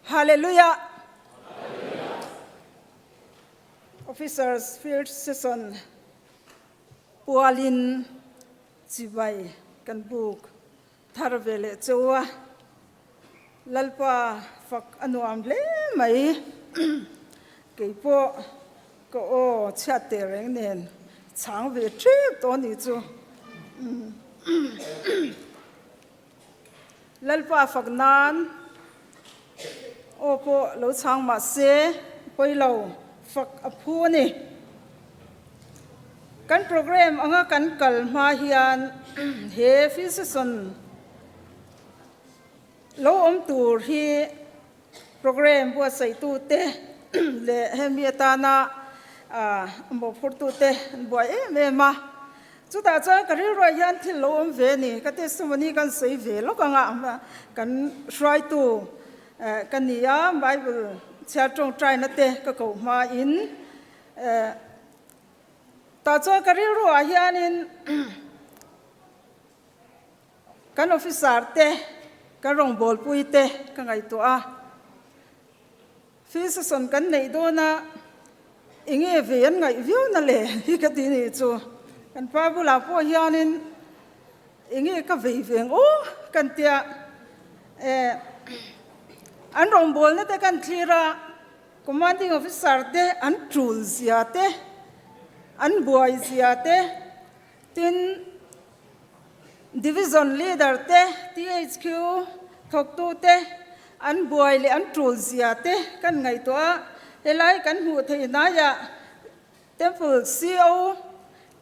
Hallelujah. Officers Field Session Pualin Chibai kan book Tharvele Chowa Lalpa Fak Anuam Le Mai Keipo Ko O Chatereng Nen Chang Ve Trip Tony Chu Lalpa Fak Nan Opo Lo Chang Ma Se Poi Lo Fak Apu Ni Kan program anga kan kalma hian he physician lo tur hi program bu sai tu te le hemiata na mo fortu te boy me ma chu ta cha ka ri ro hian thil lo ve ni ka te sumani kan sei ve lo ka nga kan try tu kan nia bible cha tong try na te ka ko ma in ta cho ka ri ro hian in kan officer te ka rong bol pui te ka ngai to a physician kan nei do na inge ve an ngai view na le hi ka ti ni chu kan pa bula po hian in inge ka ve veng o kan tia an rong bol na te kan thira commanding officer te an trul zia te an buai zia te tin division leader te THQ thok tu te an buai le an trul zia te kan ngai to a helai kan hu thei na ya temple CO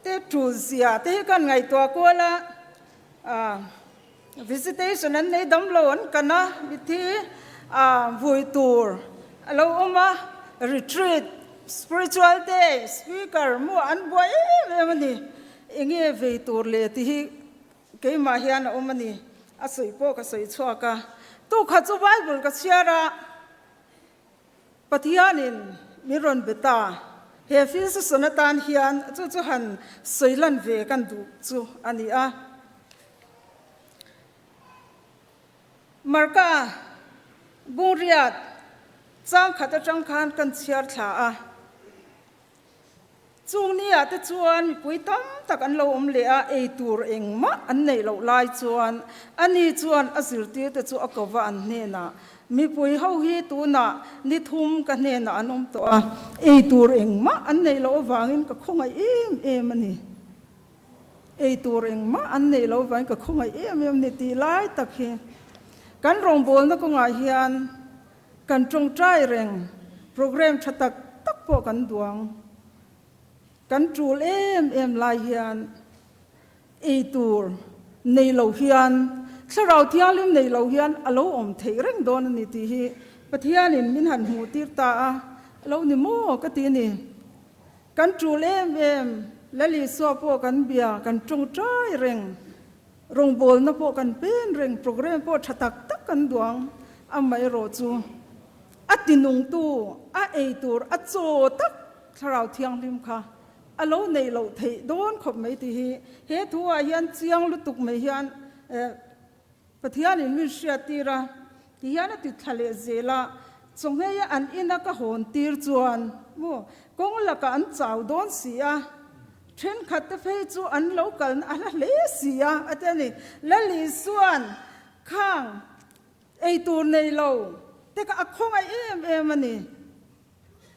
te trul zia te kan ngai to ko la visitation an nei dam lo an kana bithi vui tur alo oma retreat spiritual day speaker mo an boy emani inge ve tur le ti ke ma hian omani asoi po ka soi chwa ka tu kha chu bible ka siara pathianin miron beta he fis sonatan hian chu han soilan ve kan du chu ani a marka buriat chang khata chang khan kan chiar thla a chung ni ate chuan mi pui tam tak an lo le a ei tur engma an nei lo lai chuan ani chuan azir ti te chu akova an hne na mi pui ho hi tu na ni thum ka hne na anom to a ei tur engma an nei lo wangin ka khongai em ani ei tur engma an nei lo wangin ka khongai em ni ti lai tak hi kan rong bol na ko nga hian kan trong trai reng program thatak tak po kan duang kan trul em lai hian ei tur nei lo hian tharau thialim nei lo hian alo om thei reng don ni ti hi pathianin min han hu tir ta a lo ni mo ka ti ni kan trul em lali so po kan bia kan trong trai reng rong bol na po kan pen reng program po thatak tak kan duang amai ro chu atinung tu a ei tur a cho tak tharau thianglim kha alo nei lo thei don khop mai ti hi he thua hian chiang lu tuk mai hian pathian in min sia tira ti hian ti thale zela chonge ya an ina ka hon tir chuan mo kong la ka an chau don sia then khat te phei chu an local ala le sia atani lali suan khang ei tur nei lo te ka akhong ai em ani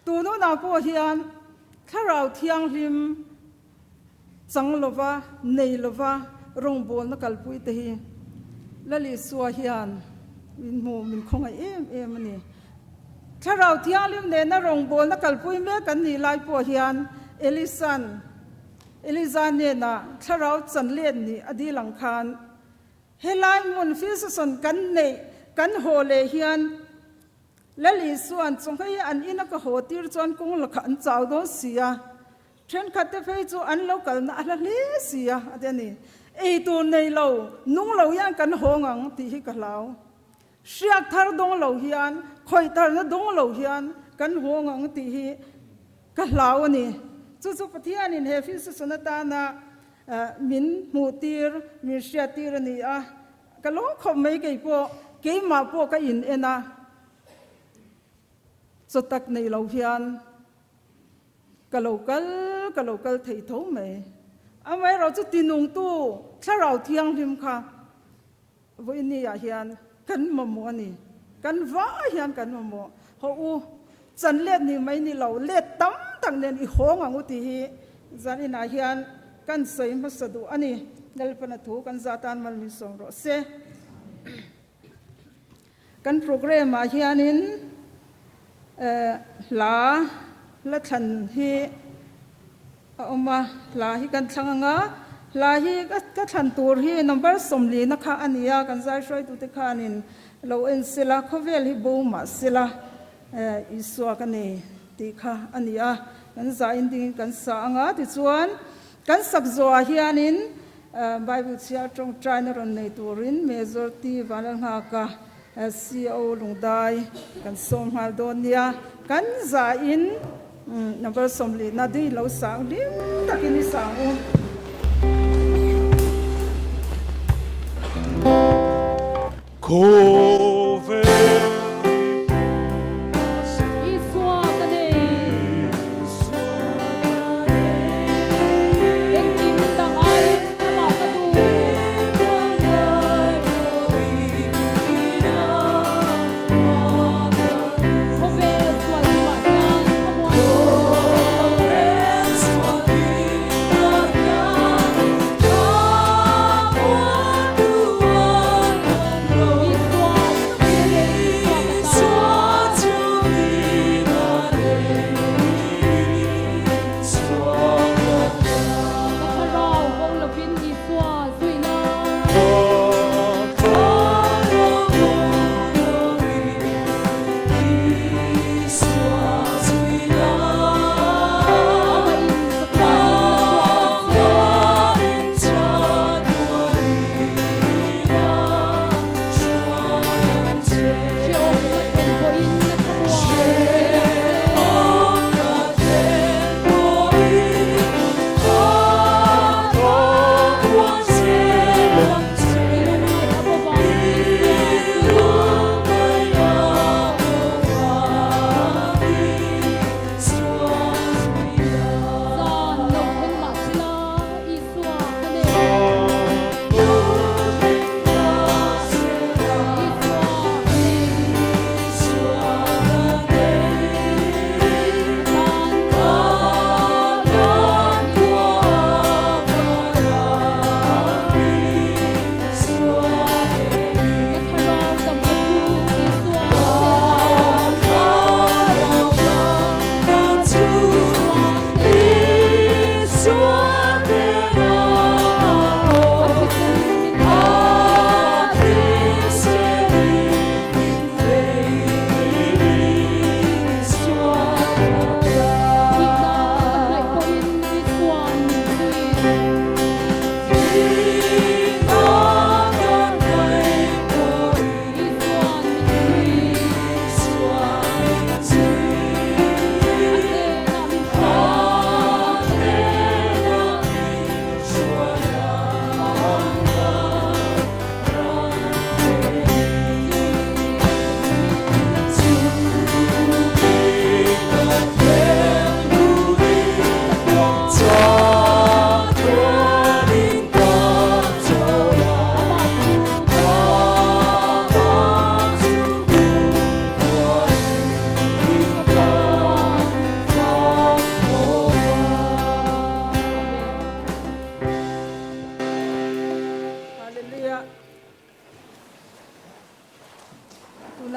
tu no na po hian tharau thiang hlim chang lova nei lova rong bol na kalpui te hi lali suwa hian min khong ai em ani tharau thiang hlim ne na rong bol na kalpui me kan ni lai po hian Elizan ne na tharau chan len ni adi lang khan helai mun physician kan nei kan hole hian lali suan chonghai an ina ka hotir chon kong la khan chaw do sia then khatte phei chu an local na ala le sia adani ei tu nei lo nung lo yan kan hongang ti hi ka lau siak thar dong lo hian khoi tar na dong lo hian kan hongang ti hi ka lau ani chu pathian in he fi sonata na min mutir mi siatir ni a ka long khom mai ke po ke ma po ka in ena cho tắc này lâu hiền cái local thầy thấu mày anh ấy rồi cho tin nung tu sao rồi thiang him kha với ni à hiền cần mà mua ni cần vã hiền cần mà mua họ u chân lết ni mấy ni lâu lết tắm thằng nên i hong ang uti hi zani na hiền cần xây mà sao du anh ấy nel pana thu cần zatan mal min song ro se cần program mà hiền in lá thằng hi oma la hi kan thanga la hi ka than tur hi number somli na kha ania kan zai shoi tu te khanin lo en sila khovel hi bo ma sila iswa ka ne ti kha ania kan za in ding kan sa anga ti chuan kan sak zo hianin bible chia trong china ron nei turin majority vanal nga ka CEO lungdai kan som hal donia kan za in number somli na di lo sang lim takini sang Kove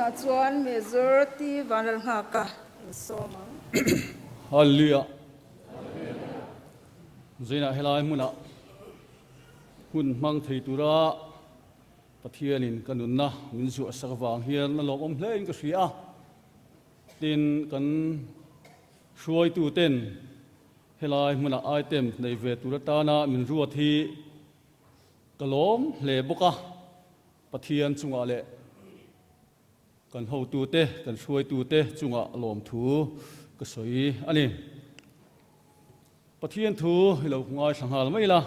tuna chuan majority vanal nga ka soma Hallelujah. Zina helai muna hun mang thei tura pathianin kanunna min zu asakawang hian na lom om hlein ka hria tin kan hruai tu ten helai muna item nei ve tura ta na min ruat hi kalom hle boka pathian chunga le kan ho tu te kan hruai tu te chunga lom thu ka soi ani pathian thu lo ngai sanghal mai la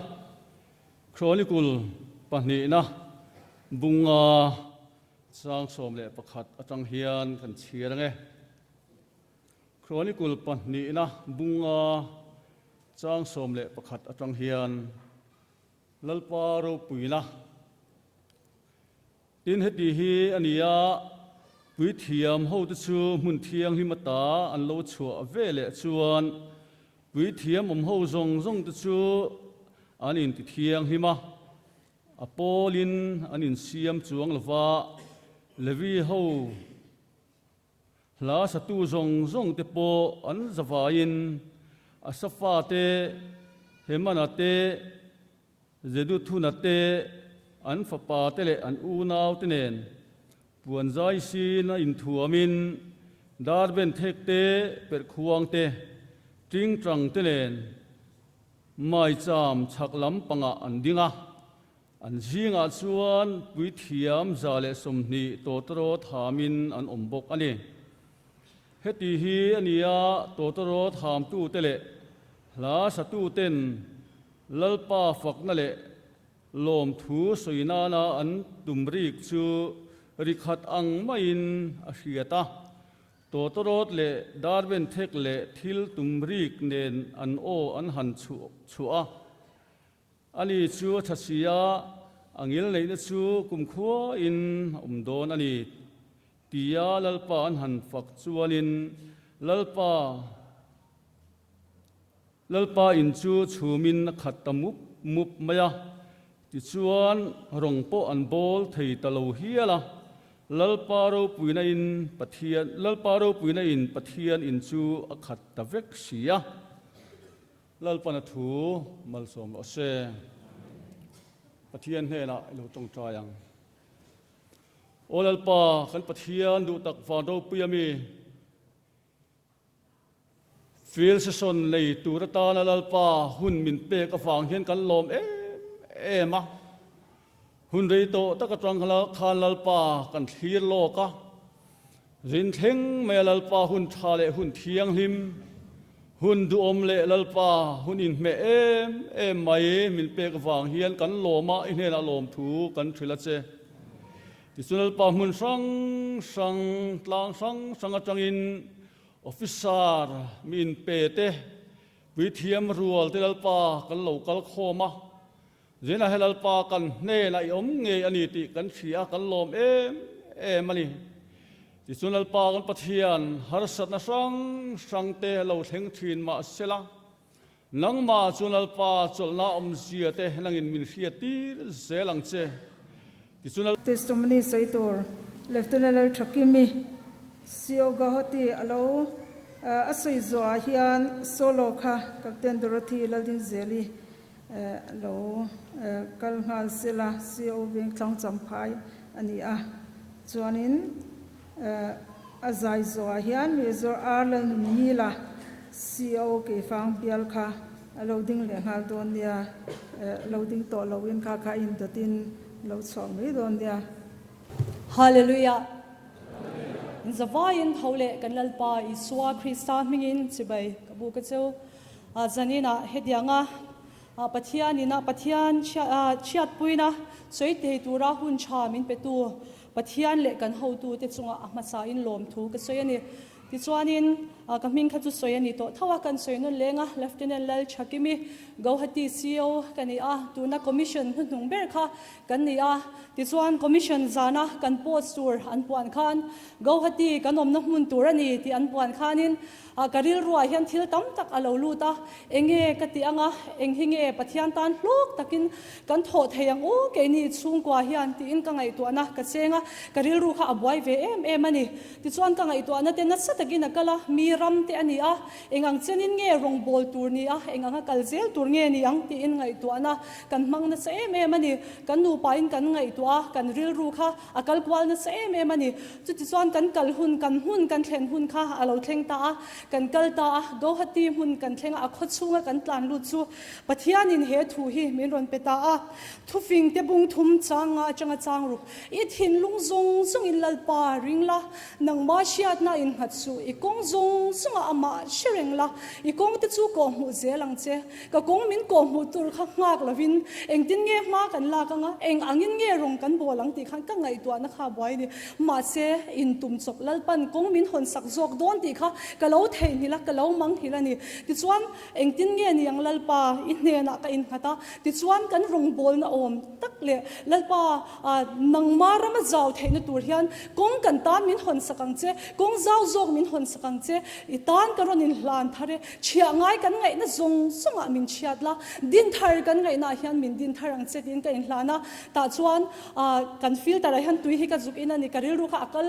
chronicle pahni na bunga sang som le pakhat atang hian kan chiar nge Chronicle pan ni na bunga chang som le pakhat atang hian lalpa ro puina tin heti hi ania pui thiam ho te chu mun thiang hi mata an lo chua ve le chuan pui thiam ho zong zong te chu an in ti thiang hi ma apolin an in siam chuang lova levi ho la sa tu zong zong te po an zawain asafa te hemana te zedu thuna te an fapa te le an u naw te nen puan zai si na in thuamin dar ben thek te per khuang te ting trang te nen mai cham chak lam panga an dinga an zinga chuan pui thiam za le somni to tro thamin an ombok ani heti hi ania to tro tham tu te le la sa tu ten lalpa fak na le lom thu soina na an tumrik chu rikhat ang main a hriata to torot le darben thek le thil tumrik nen an o an han chua ani chu thasia angil nei na chu kumkhua in umdon ani tia lalpa an han fak chuanin lalpa in chu chumin khat tamup mup maya ti chuan rongpo an bol thei talo hiala lalpa ro puina in pathian in chu akhat tavek sia lalpa na thu malsom lo se pathian hena lo tong tayang o lalpa kan pathian du tak fa do puyami feel se son lei turata na lalpa hun min pe ka fang hian kan lom ema hun rei to takatang khan lalpa kan thir loka rin theng me lalpa hun thale hun thiang him hun du om le lalpa hun in me em mai min pe ka fang hian kan loma in hena lom thu kan thila che ti sunal pa mun sang tlang sang atangin officer min pe te wi thiam rual te lalpa kan local khoma zena helalpa kan ne na om nge ani ti kan thia kan lom mani ti sunal pa kan pathian har sat na sang te lo thleng thin ma sela nang ma sunal pa cholna om zia te nangin min hria ti zelang che ti sunal testimony saitor lieutenant thakimi sio gahati alo asoi zo hian solo kha captain dorothy ladin zeli lo kalngal sila sio wing thlang champhai ani a chuanin azai zo hian Major Arlen Mila sio ke fang bial kha loading le ngal don dia loading to lowin kha in datin lo chom ri don dia hallelujah in zavain thole kanlalpa iswa Christa mingin chibai kabu ka chu zanina hedianga pathian chiat puina soite tura hun cha min petu pathian le kan ho tu te chunga ahmasa in lom thu ka soyani ti chuanin kaming kha chu soyani to thawa kan soinu lenga lieutenant lal chakimi gauhati CEO kani tuna commission hnung ber kha kan ni ti chuan commission zana kan post tur an puan khan gauhati kan omna mun tur ani ti an puan khanin karil ruwa hian thil tam tak alo luta enge kati anga enghinge pathian tan hlok takin kan tho theyang o ke ni chungkwa hian ti in ka ngai tu ana ka chenga karil ru kha abwai ve em ani ti chuan ka ngai tu ana te na satagin akala miram te ani engang chenin nge rong bol tur ni enganga kalzel tur nge ni ang ti in ngai tu ana kan mang na se em ani kan nu pa in kan ngai tu kan ril ru kha akal kwal na se em ani chu ti chuan kan kal hun kan thlen hun kha alo thleng ta kan kalta gauhati mun kan thenga khochunga kan tlan lu chu pathian in he thu hi min ron peta thu fing te bung thum changa chang ru I thin lung zong in lalpa ringla nang ma shiat na in hat chu I kong zong sunga ama shireng la I kong te chu ko mu zelang che ka kong min ko mu tur kha ngak lovin eng tin nge ma kan la ka nga eng angin nge rong kan bolang ti khan ka ngai tua na kha boy ni ma se in tum chok lalpan kong min hon sak jok don ti kha ka lo thei ni la ka lo mang hi la ni ti chuan eng tin nge ni ang lalpa in ne na ka in khata ti chuan kan rong bol na om tak le lalpa nang mara ma zaw thei na tur hian kong kan tan min hon sakang che kong zaw zok min hon sakang che I tan ka ron in hlan thare chia ngai kan ngai na zong sunga min chiat la din thar kan ngai na hian min din tharang che din ka in hlana ta chuan kan feel tara hian tui hi ka zuk in ani karil ru kha akal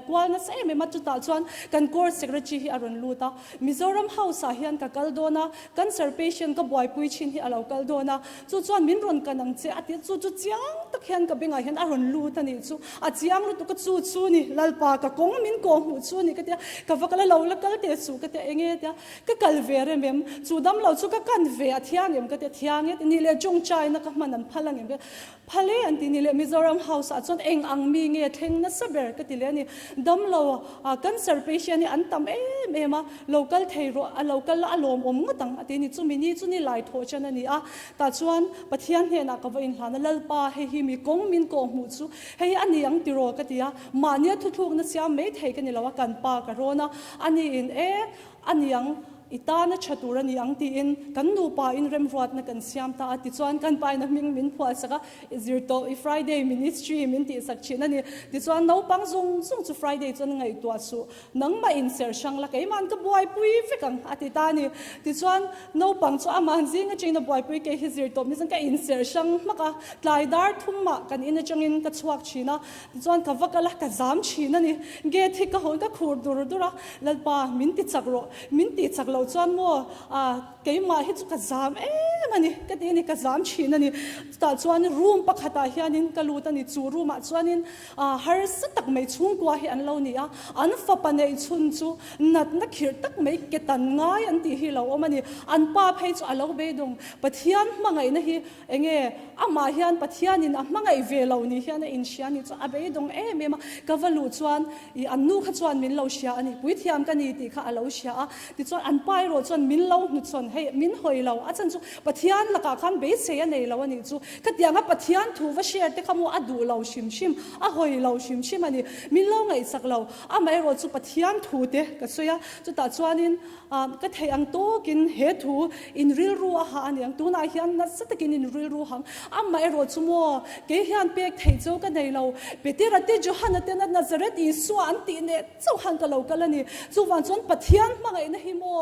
kwal na sai me matu ta chuan kan core secretary hi aron luta Mizoram House a hian ka kaldona cancer patient ka boy pui chin hi alo kaldona chu chuan min ron kanang che ati chu chiang tak hian ka benga hian aron luta ni chu a chiang lu tu ka chu ni lalpa ka kong min ko mu chu ni ka tia ka vakala lo la kal te chu ka te enge tia ka kal vere mem chu dam lo chu ka kan ve a thiang em ka te thiang et ni le jong chai na ka manan phalang em phale an ti ni le Mizoram House a chuan eng ang mi nge theng na saber ka ti le ni dam lo cancer patient ni an tam ma local theiro a local alom om ngutang ati ni chu ni lai tho chana ni a ta chuan pathian he na ka in hlana lalpa he hi mi kong min ko mu chu he ani ang tiro ka tia mania thu thuk na sia me thei ka ni lawa kan pa ka rona ani in ani ang itana chatura ni ang ti in kan nu pa in remruat na kan siam ta ati chuan kan pai na ming min phua saka zirto Friday ministry min ti sak china ni ti chuan no pang zung chu Friday chuan ngai tua su nang ma in ser sang la kai man ka boy pui fikang ati ta ni ti chuan no pang chu aman jing a china boy pui ke hi zirto mi sang ka in ser sang maka tlai dar thumma kan in changin ka chuak china ti chuan ka vakala ka zam china ni ge thi ka hol ka khur dur dura lalpa min ti chak lo chuan mo ke ma hi chu ka zam mani ka ti ni ka zam chin ani ta chuan room pakhata hianin ka lut ani chu room a chuanin har sa tak mai chung kwa hi an lo ni a an fa pa nei chun chu nat na khir tak mai ke tan ngai an ti hi lo omani an pa phei chu alo be dong pathian mangai na hi enge ama hian pathianin a mangai ve lo ni hian in sian ni chu a be dong me ma ka valu chuan I anu kha chuan min lo sia ani pui thiam ka ni ti kha alo sia a ti chuan an pai ro chuan min lo nu chuan hei min hoi lo a chan chu pathian laka khan be se nei lo ani chu ka tianga pathian thu va share te khamu adu lo shim a hoi lo shim ani min lo ngai sak lo a mai ro chu pathian thu te ka soya chu ta chuanin ka thei ang to kin he thu in ril ru a ha ani ang tu na hian na satakin in ril ru hang a mai ro chu mo ke hian pek thei chu ka nei lo petira te Johanna te na Nazareth Isu an ti ne chu han ka lo kalani chu wan chuan pathian mangai na hi mo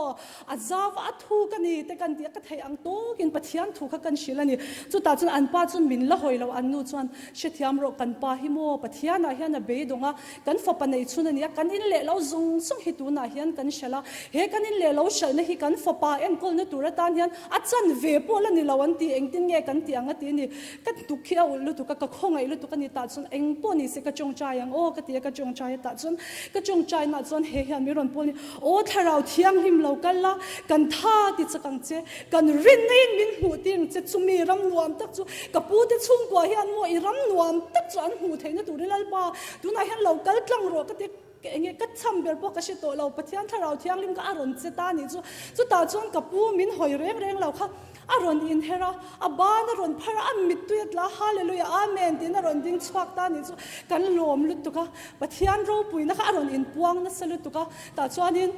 azaw a thu ka ni te kan ti ka thei ang to kin pathian thu kha kan shilani chu ta chun an pa chun min la hoi lo an nu chuan shethiam ro kan pa hi mo pathian a hian a be donga kan fa pa nei chun ani kan in le lo zung sung hi tu na hian kan shala he kan in le lo shal na hi kan fa pa en kol na tura tan hian a chan ve pol ani lo an ti eng tin nge kan ti anga ti ni kan tu khia ul tu ka khongai lu tu ka ni ta chun eng po ni se ka chong chai ang o ka ti ka chong chai ta chun ka chong chai na chun he hian mi ron pol ni o tharau thiang him lo kal la kan tha ti chakang che kan rin nei min hu ting che chumi ram nuam tak chu ka pu te chung kwa hian mo I ram nuam tak chu an hu theina tu ri lal pa tu na hian lo kal tlang ro ka te enge ka cham ber po ka she to lo pathian tharau thiang lim ka aron che ta ni chu ta chuan ka pu min hoi reng lo kha aron in hera abana ron phara amit tuet la hallelujah amen tin aron ding chhuak ta ni chu kan lom lut tu ka pathian ro pui na ka aron in puang na salut tu ka ta chuanin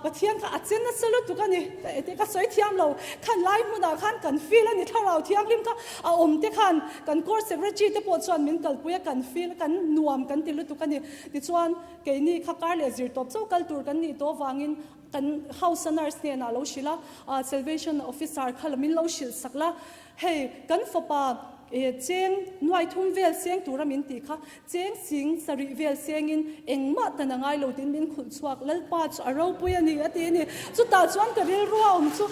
pathian ka achen na salut tu ka ni te ka soi thiam lo khan lai mu da khan kan feel ani tharau thiang lim ka a om te khan kan core secretary te po chuan min kal puya kan feel kan nuam kan tilu tu ka ni ti chuan ke ni kha kar le zir top chau kal tur kan ni to wangin kan house nurse ne na lo shila salvation officer khalamin lo shil sakla hey kan fopa cheng nuai thum vel seng tura min ti kha cheng sing sari vel sengin engma tanangai lo tin min khul chuak lalpa chu aro pui ani ati ni chu ta chuan ka ril ruwa chu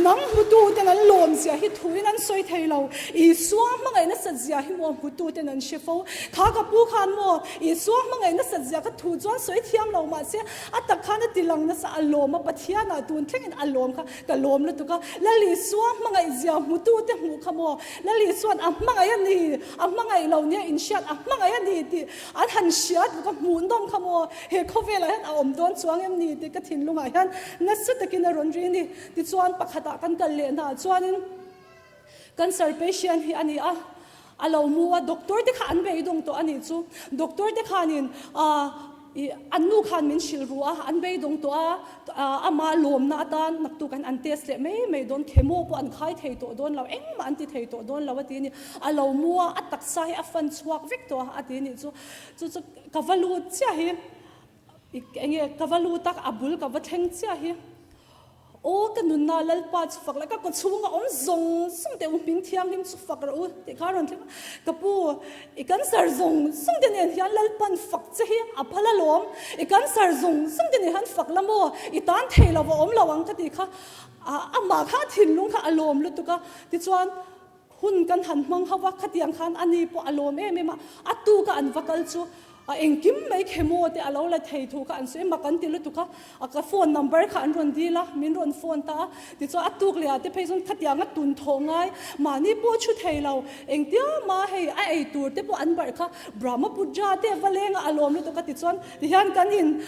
nang hutu te nan lom sia hi thuin an soi thei lo I suam mangai na sajia hi mo hutu te nan shefo kha ka pu khan mo I suam mangai na sajia ka thu chuan soi thiam lo ma se atak khan tilang na sa alom ma pathiana tun thlengin alom kha ka lom lu tu ka lali suam mangai zia hutu te mu kha mo lali suan mangai ani mangai lo ne in shat mangai ani ti an han shat ka mun dom khamo he khovela han om don chuang em ni ti ka thin lunga han nasu takin ron ri ni ti chuan pakhata kan kal le na chuanin cancer patient hi ani alo mua doctor te khan be dong to ani chu doctor te khanin anu khan min shil ruwa an be dong to ama lom na tan nak tu kan an test le me don chemo po an khai thei to don lo eng ma an ti thei to don lo ati ni alo mua atak sai a fan chuak vek to ati ni chu kavalu cha hi enge kavalu tak abul ka va theng cha hi o kanun na lalpa chu fakla ka ko chunga om zong sung te ping thiam lim chu fakra u te kharon the kapu ikan sar zong sung te ne hian lalpan fak che hi aphala lom ikan sar zong sung te ne han fakla mo itan theila wa om lawang ka ti kha ama kha thin lung kha alom lu tu ka ti chuan hun kan han mang hawa khatiang khan ani po alom em ma atu ka an vakal chu engkim mai khemo te alo la thei thu ka an se ma kan ti lu tu kha ka phone number kha an ron di la min ron phone ta ti cho atuk le ate pheison khatianga tun thongai mani po chu thei lo engtia ma hei ai tur te po an bar kha brahmaputra te valenga alom lu tu ka ti chon ti hian kan in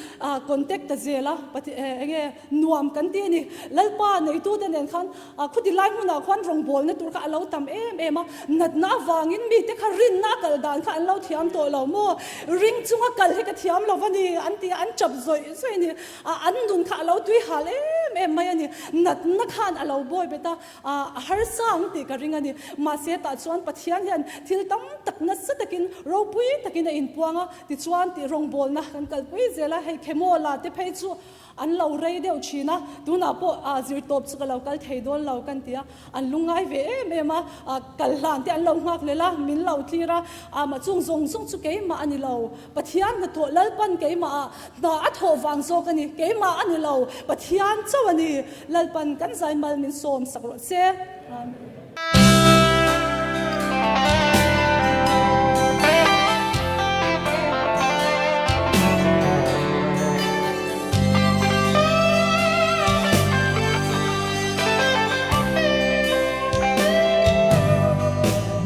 contact ta zela pati enge nuam kan ti ni lalpa nei tu den en khan khuti lai huna khwan rong bol na tur ka alo tam em nat na wangin mi te kha rin na kal dan kha an lo thiam to lo mo chunga kal he ka thiam lo wani anti an chap zoi soi ni an dun kha lo tui hal em mai ani nat na khan alo boy beta har sang ti ka ring ani ma se ta chuan pathian hian thil tam tak na sa takin ro pui takin in puanga ti chuan ti rong bol na kan kal pui zela hei khemo la te phei chu an lo rei deuh thina tuna po zir top chu ka lo kal thei don lo kan tia an lungai ve em kal hlan te an lo ngak lela min lo thira ma chung zong sung chu ke ma ani lo pathian na to lalpan ke ma na a tho wang zo kani ke ma ani lo pathian chawani lalpan kan zai mal min som sakro se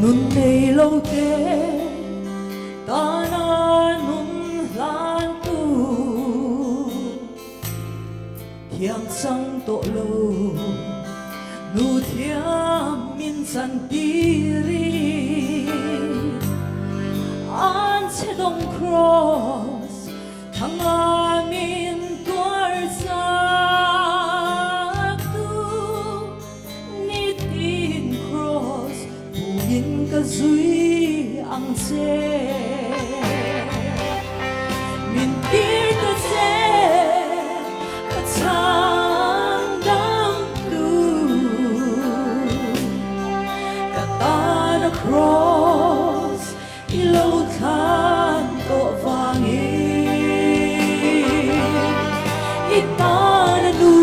nun nei lo te ta na nun lan tu thiang sang to lo nu thiam min san piri an se dong cross thang min tuar sa ka zui ang se min tir ka se ka chang dang tu ka ta na cross ilo than to vangi ita na nu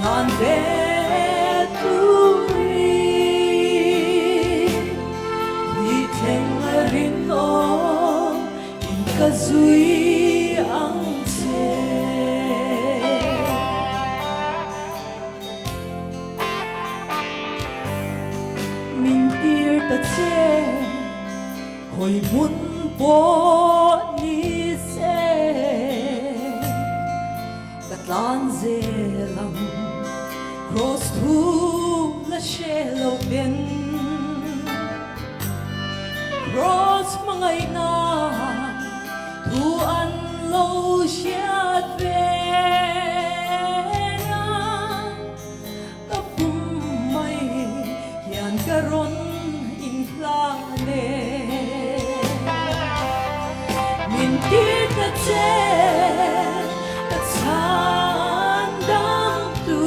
nan ve zui ang se min tir ta che hoi mun po ni se katlan ze lam cross thu la shelo ben cross mangai na tu an lo xiat ve na ka pum mai hian ka ron in hlang ne min tir ka che ka chan dam tu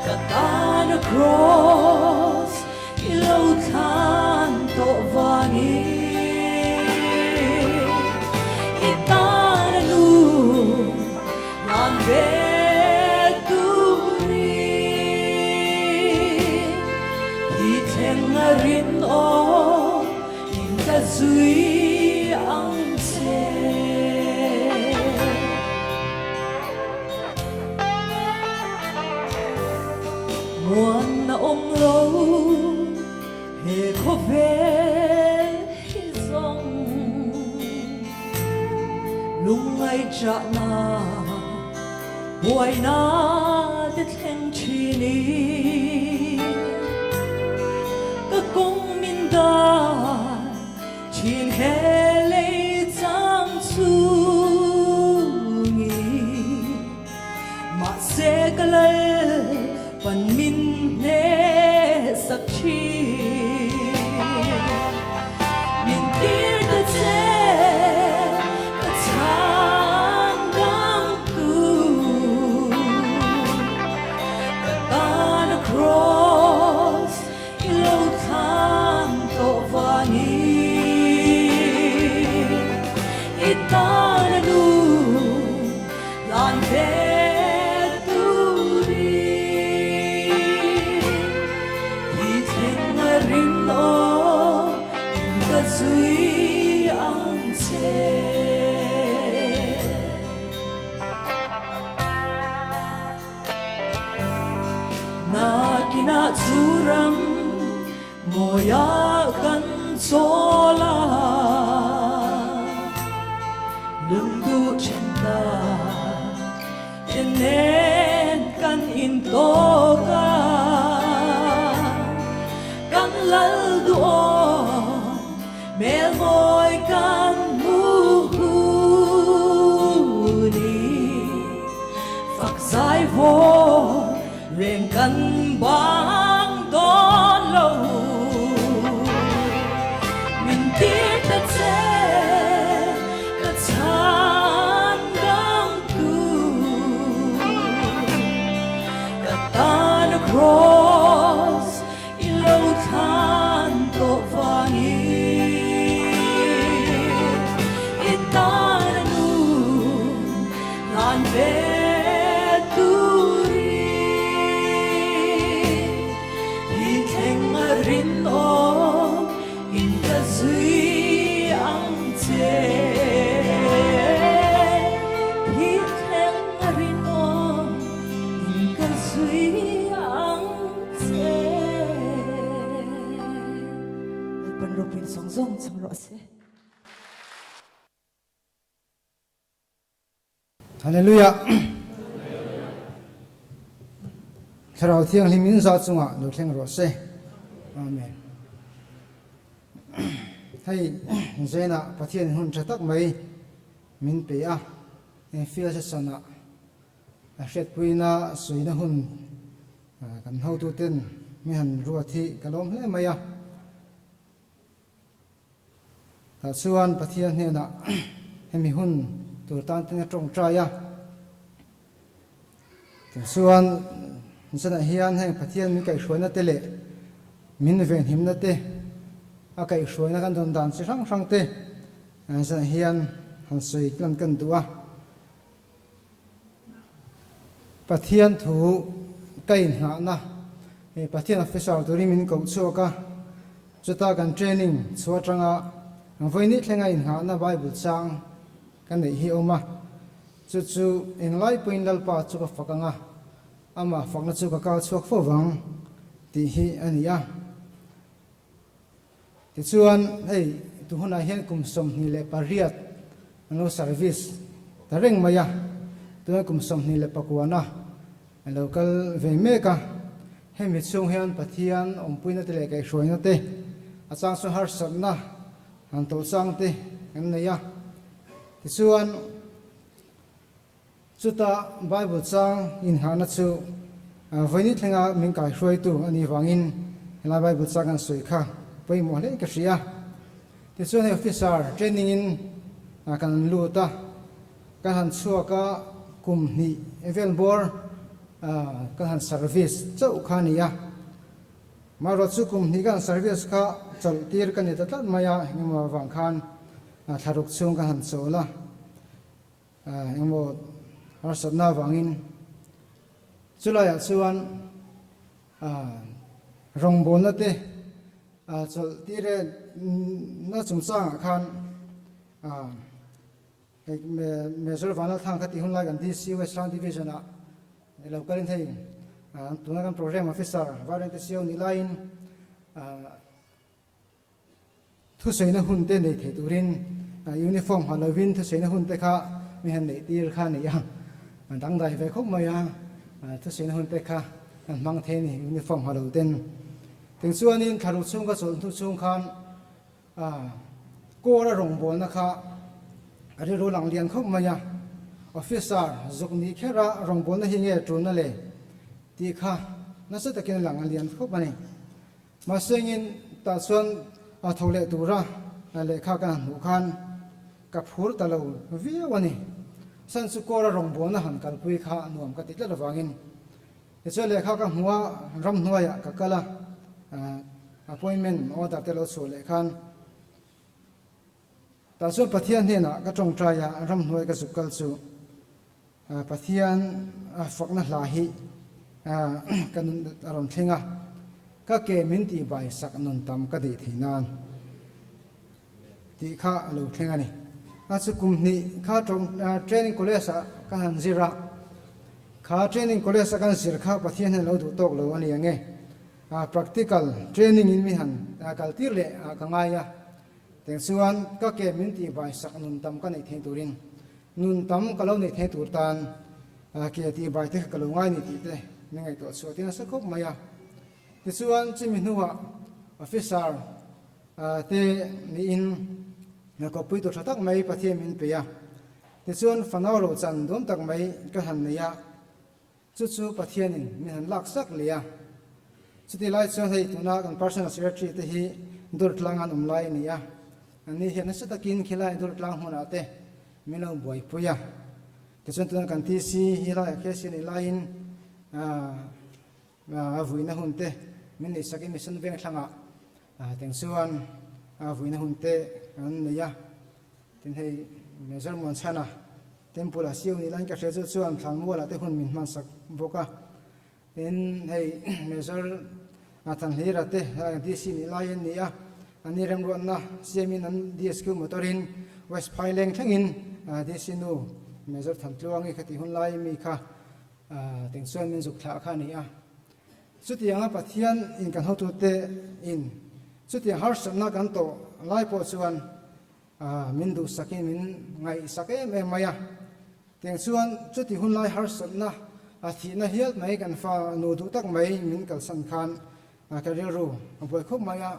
ka ta na cross ilo than to vangi ve tu ri hi theng rin o in ka zui ang se muôn na ôm lâu hệ khó về dòng lúc ngày trả na buổi na để thèn chi ni các công minh đã chín hè lấy trang chung mà sẽ cả lời phần minh nè sắc chi mình tiếc đã chết cả tháng năm cũ cả ta đã cross lâu tháng tổ vani ta đã đủ lan về tu đi thì thiên rin o ta duy ang che na kina zuram moya kan sola đừng du chân ta nên căn in to ca căn lal duo mel môi căn mu ni phật giải vô rèn căn bang đón lâu mình tiếc đã chết cross lâu than tổ vani ta đã đủ lan về tu đi thì khen rin o in ta duy ang che thì khen rin o in ta duy Rupin song song sam ro se Hallelujah. Thảo thiêng limin za chunga lo thleng ro se. Amen. Hay zena pathian hun thatak mai min pe a feel se sana a shet puina soina hun kan ho tu ten mi han ru thi kalom hle mai a ta chuan pathian hne na hemi hun tur tan ten tong traya tin chuan zana hian heng pathian mi kai hruana te le min ven himna te a kai hruana kan don dan chi rang rang te zana hian han soi tlan kan tua pathian thu kai na na e pathian official turi min ko choka chuta kan training chuatanga voi ni thlenga in ha na bible chang kan nei hi oma chu chu in lai point dal pa chu ka fakanga ama fakna chu ka ka chuak fo wang ti hi ania ti chuan hei tu huna hian kum som ni le pariat no service ta reng maya tu kum som ni le pakwana local ve meka hemi chung hian pathian ompuina te le kai hroina te achang su har sabna han to sang te an neya ti chuan chuta bible chang in hana chu voini thlenga min kai hroi tu ani wangin la bible chang an soi kha poi mo le ka ria ti chuan officer training in kan luta kan han chuaka kum ni evel bor kan han service chau khania maro chu kum ni kan service kha chal tir kan ni tat maya ngma wang khan tharuk chung kan han chola ngmo har sabna wangin chulaya chuan rong bon te chal tire na chung chang khan me zor vana thang khati hun la gan di si western division a local thei tuna kan program officer warrant sio ni line thu sei na hun te nei the turin uniform halloween thu sei na hun te kha mi han nei tir kha ni ya dang dai ve khop ma ya thu sei na hun te kha mang the ni uniform halloween ting chuan in tharu chung ka chul thu chung khan ko ra rong bol na kha ari ro lang lian khop ma ya officer zuk ni khera rong bol na hi nge tu na le ti kha na sa takin lang lian khop ma ni ma sengin ta chuan thole tura le kha kan hu khan ka phur ta lo via wani san su ko ra rong bol na han kal pui kha nuam ka ti la wangin e chu le kha ka huwa ram hnuwa ya ka kala appointment order te lo chu le khan ta chu pathian he na ka tong tra ya ram hnuai ka sukal chu pathian fakna hla hi kanun aron thinga ka ke min ti bai sak nun tam ka di thinan ti kha lo thinga ni chu kum ni kha training college ka han zira kha training college kan sir kha pathian he lo du tok lo ani ange practical training in mi han kal tir le ka ngaya teng suan ka ke min ti bai sak nun tam ka nei the turin nun tam ka lo nei the tur tan ke ti bai te ka lo ngai ni ti te ngai to so tin sa khop maya ti suan chi mi nuwa officer te ni in na ko pui to thatak mai pathian min pe ya ti suan fanau ro chan dom tak mai ka han ne ya chu pathian in mi han lak sak le ya chuti lai chuan hei tuna kan personal secretary te hi dur tlangan lai ni ya ani he na sa takin khilai dur tlang hona te mino boy puya te chuan tuna kan ti si hi la ke si ni lain vuina hunte min ni saki mission veng thlanga teng suan vuina hunte an ne ya tin hei measurement chana tempula siu ni lan ka hre chu chuan thlang mola te hun min man sak boka in hei measure athan hira te di si ni lain ni ya ani rem ron na siamin an dsq motorin west phailing thangin di sinu measure tham tluangi khati hun lai mi kha teng chuan min zuk thla kha ni a chutianga pathian in kan hotu te in chuti har samna kan to lai po chuan min du sakin min ngai sake me maya teng chuan chuti hun lai har samna thi na hial mai kan fa nu du tak mai min kal san khan ka ri ru boi khop maya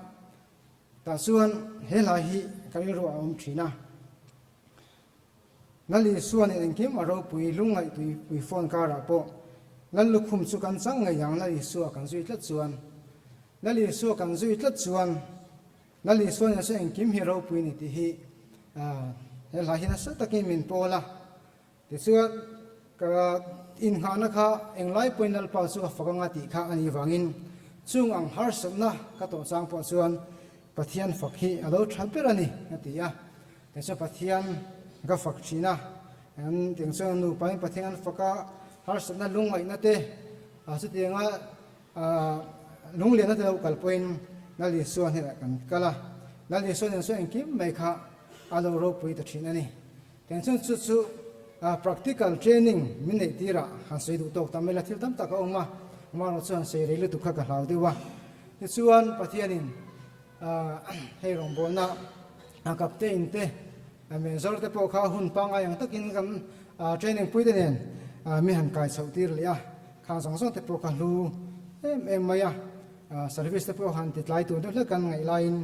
ta chuan he lai hi ka ri ru om thina nali suan en kim aro pui lungai pui phone ka ra po nal lukhum chu kan chang ngai yang nali su kan zui tlat chuan nali su kan zui tlat chuan nali suan ya se en kim hero pui ni ti hi he lai hi na sa takin min pola ti chuan ka in hana kha englai poinal pa chu fakanga ti kha ani wangin chung ang har sabna ka to chang po chuan pathian fakhi alo thamperani atia te so pathian ga fakchina an teng chuan nu pai pathian faka har sabna lungai na te su tenga lung le na te kal point na li suan he kan kala na li suan so en kim mai kha alo ro pui ta thina ni teng chuan chu practical training min nei tira han sei du tok tamela thil tam taka oma ma ro chuan sei re le tu kha ka hlau dewa ti chuan pathianin hei rong bol na captain te menzor te po kha hun panga yang takin kan training pui de nen mi han kai chau tir le a kha song song te po ka lu em maya service te po han ti tlai tu de kan ngai line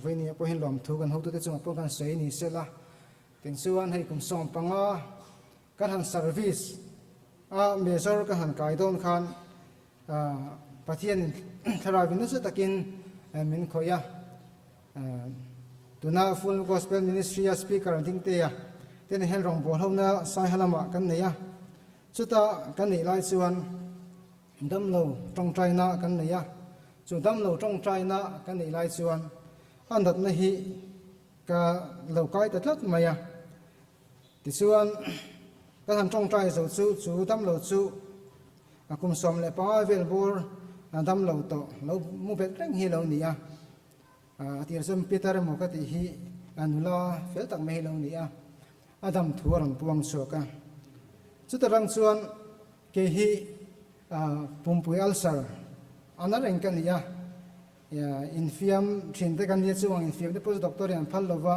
veni po hin lom thu kan ho tu te chung po kan sei ni sela teng chuan hei kum som panga kan han service menzor ka han kai don khan pathian tharawin na sa takin min khoya tuna full gospel ministry speaker ding te ya ten hel rong bol hona sai halama kan ne ya chuta kan nei lai chuan dam lo tong trai na kan ne ya chu dam lo tong trai na kan nei lai chuan an dat na hi ka lo kai ta tlat maya ti chuan kan han tong trai zo chu dam lo chu akum som le pa vel bor dam lo to lo mu bet reng hi lo ni ya tir sem peter mo ka ti hi anula fel tak me lo ni a adam thuarang puang choka chutarang chuan ke hi pumpui ulcer anar engkan ya infiam thin te kan ni chuang infiam te pos doctor yan phal lova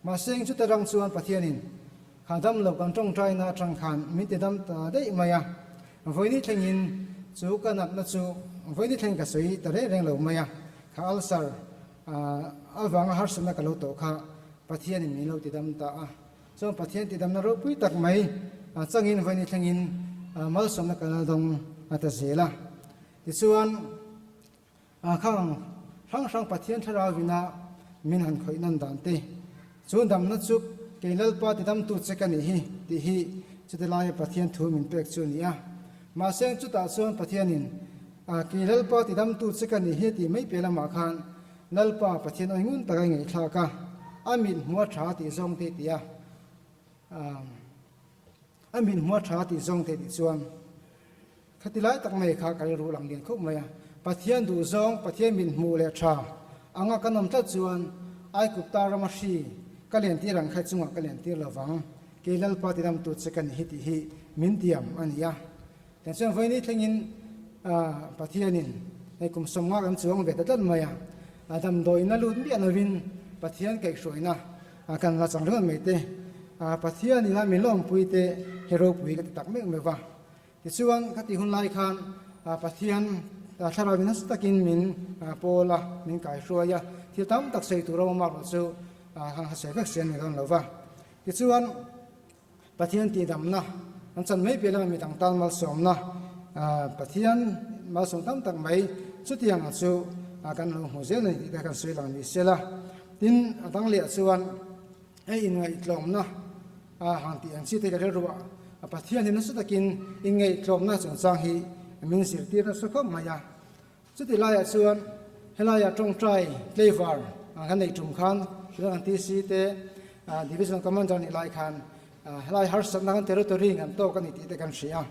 maseng chu tarang chuan pathianin khadam lo kan tong trai na tang khan mi te dam ta dei maya voini thengin chu kanat na chu voini theng ka soi ta re reng lo maya kha ulcer awanga har sana ka lo to kha pathianin mi lo ti dam ta a so pathian ti dam na ro pui tak mai changin voini thengin mal som na ka dong ata zela ti chuan khang pathian thara vina min han khoi nan dan te chu dam na chu kelal pa ti dam tu chekani hi ti hi chute lai pathian thu min pek chu ni a ma seng chu ta chuan pathianin kelal pa ti dam tu chekani hi ti mai pela ma khan nalpa pathian oi ngun takai ngai thla ka amin hua tha ti zong te ti a amin hua tha ti zong te ti chuan khatilai tak mai kha kai ru lang lian khop mai a pathian du zong pathian min mu le tha anga kanom ta chuan ai kup ta rama hri kalian ti rang khai chunga kalian ti lawang kelal pa ti dam tu chekan hi ti hi min tiam ania ten chuan voini thlengin pathianin ei kum somnga kan chuang ve ta tan maya adam doina lut bi anavin pathian kai hroina kan la chang ron mete pathian ina milom puite hero pui ka tak mek mewa ti chuan khati hun lai khan pathian thara vinas takin min pola min kai hroya ti tam tak sei tu ro ma ro chu ha se ka sen ron lova ti chuan pathian ti dam na an chan mai pela mi tang tan mal som na pathian ma som tam tak mai chu tiang chu kan lo ho zel nei ti kan sui lang ni sela tin atang le chuan ei in ngai tlom na hang ti an chi te ka ruwa pathian hin su takin in ngai tlom na chung chang hi min sir tir na su khom maya chu ti lai chuan helaya tong trai flavor kan nei tum khan an ti si te division commander ni lai khan helai har sat na kan territory ngam to kan ti te kan sia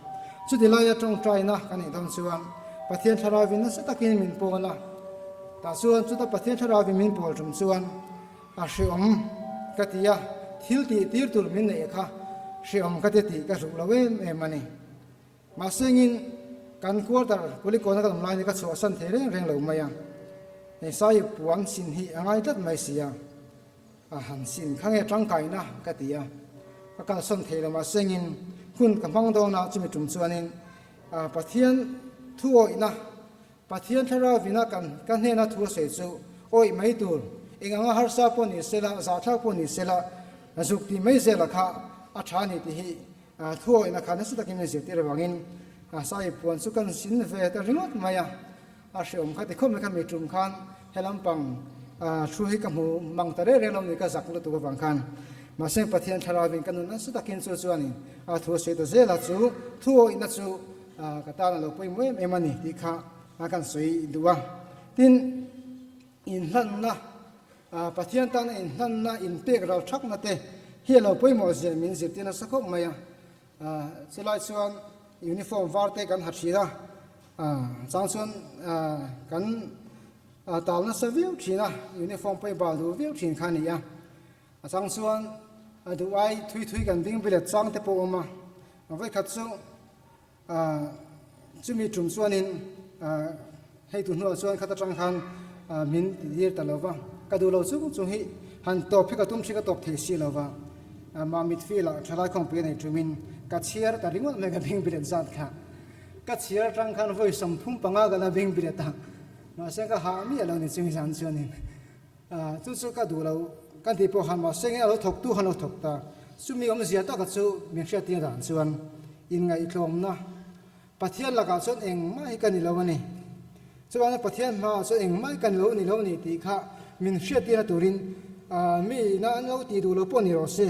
chu ti lai tong trai na kan nei dam chuan pathian thara vin na su takin min pola ta chuan chu ta pathian thara vin min pol tum chuan hriom katia thil ti tir tur min nei kha hriom kati ti ka ru lawe me mani ma sengin kan quarter kuli kona ka lai ni ka so san the reng lo maya nei sai puang sin hi angai tat mai sia han sin khange tang kai na katia ka san the lo ma sengin hun ka phang do na chumi tum chuanin pathian thuoi na pathian thara vina kan he na thu se chu oi mai tur enganga har sa po ni sela za tha po ni sela azuk ti mai sela kha atha ni ti hi thuoi na khana su takin me se ti rawangin sai puan su kan sin ve ta ringot maya shom kha te khom kha me tum khan helam pang thu hi ka mu mang tare re lom ni ka zak lu tu ka bang khan ma se pathian thara vin kan na su takin chu chuani thu se to zela chu thuoi na chu ka ta na lo poi moi me mani ti kha akan sui duwa tin in hlan na pathian tan in hlan na in pek ral thak na te hi lo poi mo je min zir tin sa khok maya selai chuan uniform var te kan hathira chang chuan kan tal na saviu thina uniform poi bal du viu thin khani ya chang chuan du ai thui kan ding bilet chang te po ma vai khat chu chumi tum chuanin hei tu hnuah chuan khata tang khan min ti dir ta lova ka du lo chu hi han top phika tum thika top the si lova ma midfield a thalai khong pe nei tumin ka chiar ta ringol me ka bing bilet zat kha ka chiar tang khan voi samphum panga ga na bing bilet ta ma se ka ha mi alo ni chimi san chuanin chu ka du lo kan ti po han ma se nge alo thok tu han lo thok ta sumi om zia ta ka chu mi hria ti ran chuan in ngai tlom na pathian laka chon eng mai kan ni lo ni chuan pathian ma so eng mai kan lo ni ti kha min hria ti na turin mi na an lo ti du lo po ni ro se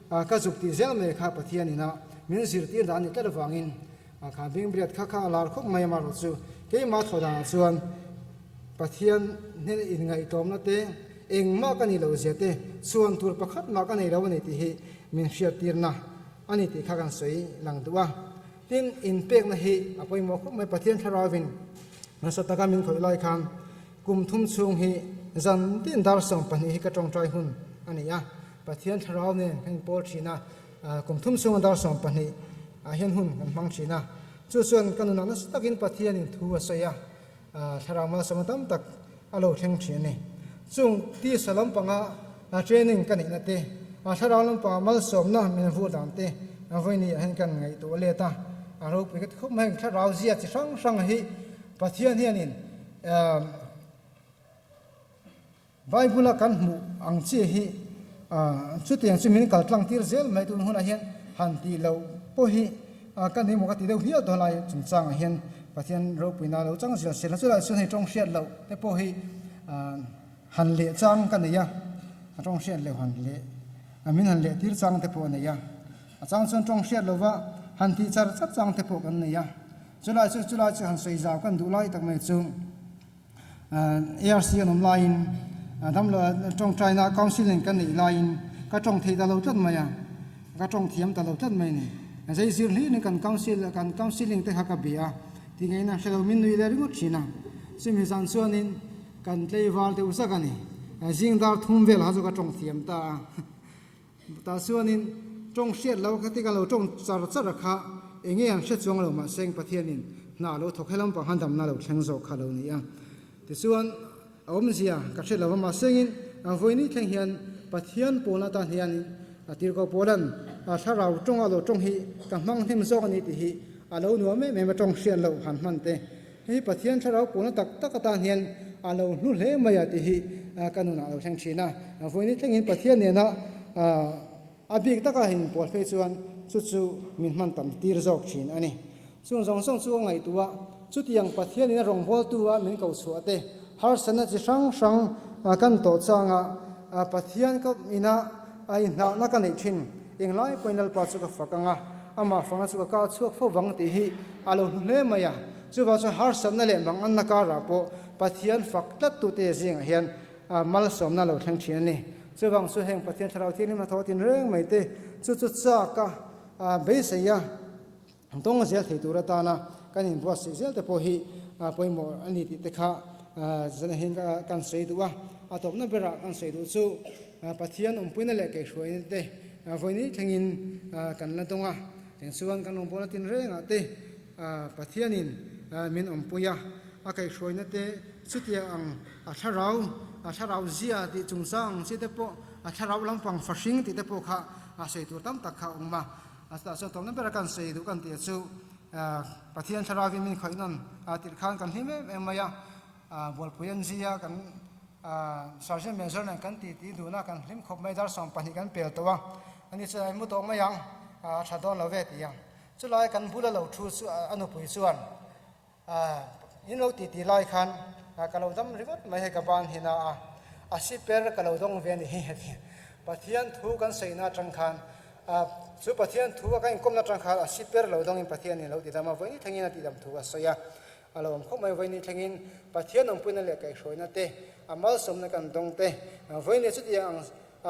ka zuk ti zel me kha pathian ina min zir ti dan ni tar wangin kha bing briat kha lar khop mai ma ro chu ke ma thoda chuan pathian ne in ngai tom na te eng ma kan ni lo je te chuan tur pakhat ma kan nei lo ni ti hi min hria tir na ani ti kha kan soi lang duwa tin in pek na hi apoi mo khop mai pathian tharawin na sa taka min khoi lai khan kum thum chung hi zan tin dar song pani hi ka tong trai hun ani ya pathian tharaw ne heng pol thina kum thum chung dar song pani hian hun kan mang thina chu chuan kanuna na takin pathian in thu asaya tharama samatam tak alo thleng thia ni chung ti salam panga training kan ina te tharalam pa mal somna min vu dam te voini hen kan ngai to le ta aro piket khop mai tharau zia chi sang hi pathian hianin Bible kan mu ang chi hi chu tiang chu min kal tlang tir zel mai tu huna hian han ti lo po hi kan hi mo ka ti deuh hial to lai chung chang hian pathian ro puina lo chang sil sel chu lai chu hei tong hriat lo te po hi han le chang kan ya tong hriat le han le amin han le tir chang te po ne ya chang chon tong hriat lo wa han ti char chap chang te po kan ne ya chu lai chu han sei zaw kan du lai tak mai chu ARC on line dam lo trong China counseling kan nei line ka trong thei da lo tat mai ya ka trong thiam ta lo tat mai ni zai zir li ni kan counseling te haka bia ti ngai na shelo min nui le ringot china sim hi san suanin kan tlei wal te usakani jing dar thum vel ha zo ka trong thiam ta suanin trong hriat lo ka ti ka lo trong char kha enge ang hre chuang lo ma seng pathianin na lo thokhelam pa handam na lo thleng zo kha lo ni ya ti suan awm zia ka hre lo ma sengin voini thleng hian pathian pona ta hian atir ko polan tharau tong alo tong hi ka mang him zo ani ti hi alo nu me ma tong hrian lo han man te hi pathian tharau pona tak ta hian alo hlu hle maya ti hi kanuna lo thleng thina voini thleng hin pathian ne na abik taka hin pol fe chuan chu min man tam tir zok thin ani chung song chu ngai tuwa chu tiang pathian in rong bol tuwa min ko chu ate har sana chi sang kan to changa pathian ka ina ai na ka nei thin inglai poinal pa chu ka fakanga ama fanga chu ka chu fo wang ti hi alo hle maya chu ba chu har sana le bang an na ka ra po pathian faktat tu te jing hian mal som na lo thang thin ni chu bang su heng pathian tharau tin ma tho tin reng mai te chu cha ka be se ya tong zel thei tur ta na kan in boss zel te po hi poimo ani ti te kha zana hin kan sei duwa atop na bera kan sei du chu pathian puina le ke hruai ni te voini thengin kan la tonga teng suan kan ong bona tin renga te pathianin min puya akai hruai na te chutia ang tharau zia ti chungchang chi te po tharau lampang fashing ti te po kha sei tur tam tak kha ongma asta so tom na bera kan sei du kan ti chu pathian tharau vi min khainan tir khan kan hime maya bol puyan zia kan sarjan mentor nan kan ti du na kan hlim khop mai dar som pani kan pel towa ani chai mu to mayang thadon lo ve ti yang chu lai kan bula lo thu chu anu pui chuan in lo ti lai khan ka lo dam rigot mai he ka ban hina a si per ka lo dong ve ni he pathian thu kan seina tang khan chu pathian thu ka in kom na tang khan a si per lo dong in pathian ni lo ti dama voi thengina ti dam thu a soya alom khom mai voi ni thengin pathian ong puina le kai hroina te amal som na kan dong te voi ni chu ti ang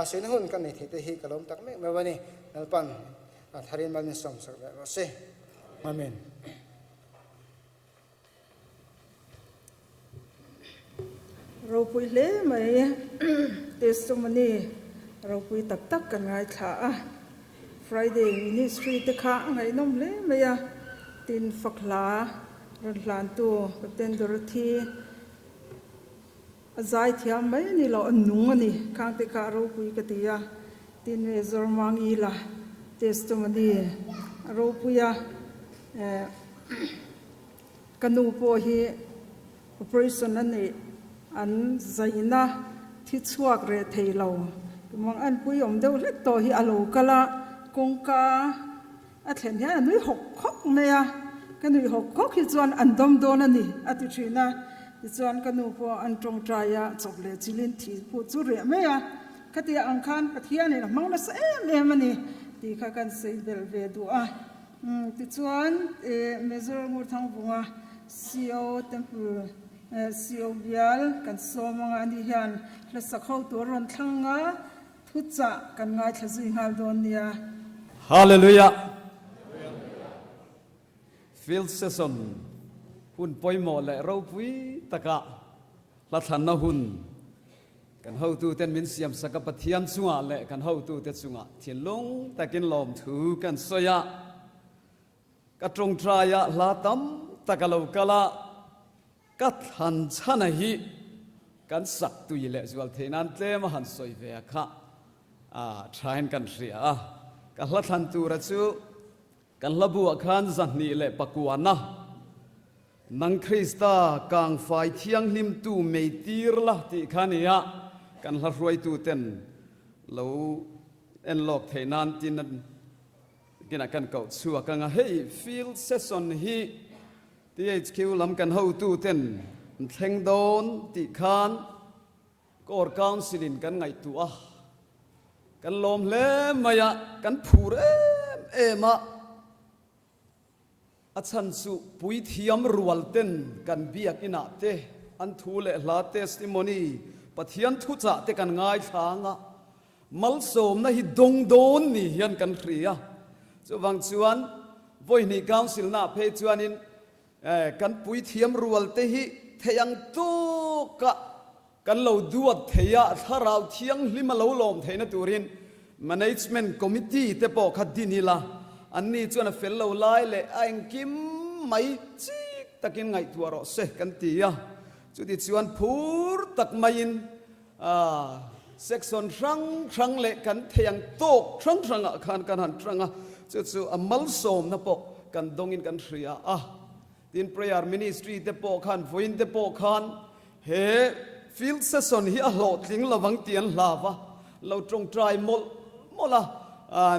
sen hun kan ni thi te hi kalom tak me me wani alpan tharin mal ni som sak ba se amen ro pui le mai testimony ro pui tak kan ngai tha Friday ministry te kha ngai nom le maya tin fakla ran lan tu ten dorothy azai thiam mai ni lo anung ani khang te kha ro pui ka tia tin me zor mangi la testimony ro puya kanu po hi operation ani an zaina thi chuak re theilo mong an pui om deuh hlek to hi alo kala kongka a thlen hian anui hok khok meya kanui hok khok hi chuan an dom don ani ati thina ti chuan kanu po an tong traya chople chilin thi pu chu re meya katia angkhan pathian ni mang na em ani ti kha kan sei bel ve du a ti chuan mezor ngur thang bunga CO temple CO bial kan somanga ni hian la sakhau to ron thlanga thucha kan ngai thazui ngal don nia Hallelujah. Field session hun poimo le ro pui taka la than na hun kan ho tu ten min siam saka pathian chunga le kan ho tu te chunga thin long takin lom thu kan soya กระตรงทรายลาตั้มตะกะเลวกะละกัดหันชนะฮีกันสักตุยเลสวัลเทนันเตมหันสอยเวียค่ะทรายกันเสียกันละทันตูระจูกันละบัวขันจันนี่เลปกวนนะนังคริสตากางไฟเที่ยงลิมตูไม่ตีรละที่ขันนี้กันละรวยตูเต็นเราเอ็นหลอกเทนันที่นั่นกินกันเก่าชัวกันเฮ้ยฟิลเซสซอนฮีที่HQลำกันเฮาตูเต็นเทงโดนติขานก็อร์กาวสิลินกันไงตัวกันลมเล่มายะกันผูเรมมาอาชันสุปุยเทียมรัวลเต็นกันเบียกินาเตอันทูเลลาเตสติโมนีปะเทียนทุจ่าเตกันง่ายทางมัลโสมนะฮิดงโดนนี่ยันกันเครียจวังจวนวันนี้กาวสิลนาเพจวนินกันปุยเทียมรัวลเตฮิเทียงตุกะกันเราดูดเทียถ้าเราเทียงลิมาเราลมเทียนตูริน management committee เตปอขัดดินีละอันนี้จวนเฟลเราไล่เลยไอ้กิมไม่จีตะกินไงตัวเราเสกกันตีจุดที่จวนพูดตักไม่ยินเซ็กซ์ครั้งเล็กกันเทียงโตกครั้งกันกันหันครั้งจุดมัลโสมนะปอกันดงอินกันเสียดิน prayer ministry เตปอขันวินเตปอขันเฮฟิลเซสซอนฮีอโหลดลิงระวังเตียนลาวะเราตรงใจมละ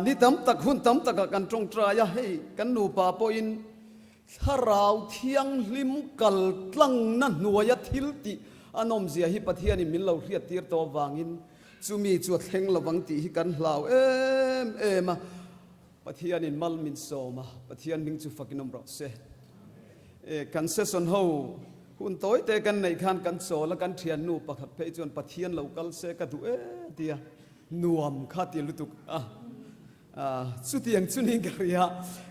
นี่ตั้มตักหุ่นตั้มตักกันตรงใจให้กันหนูป่าปอินถ้าเราเที่ยงลิมกัลตั้งนั่นหน่วยทิลติอนอมเสียฮิปเทียนิมินเราเรียดตีร์ตัววางินจูมีจวดเฮงระวังตีกันลาวมาปเทียนินมัลมินโซมาปเทียนมิงจูฟักินอมรอเซกันเซสซอนเฮาหุ่นโต้ยแต่กันในขันกันโซและกันเทียนนูปะขัดเพจวนปะเทียนเหล่ากัลเซกันดูเดียนวมข้าตีลุตุกสุดที่ยังจุนิงกรีย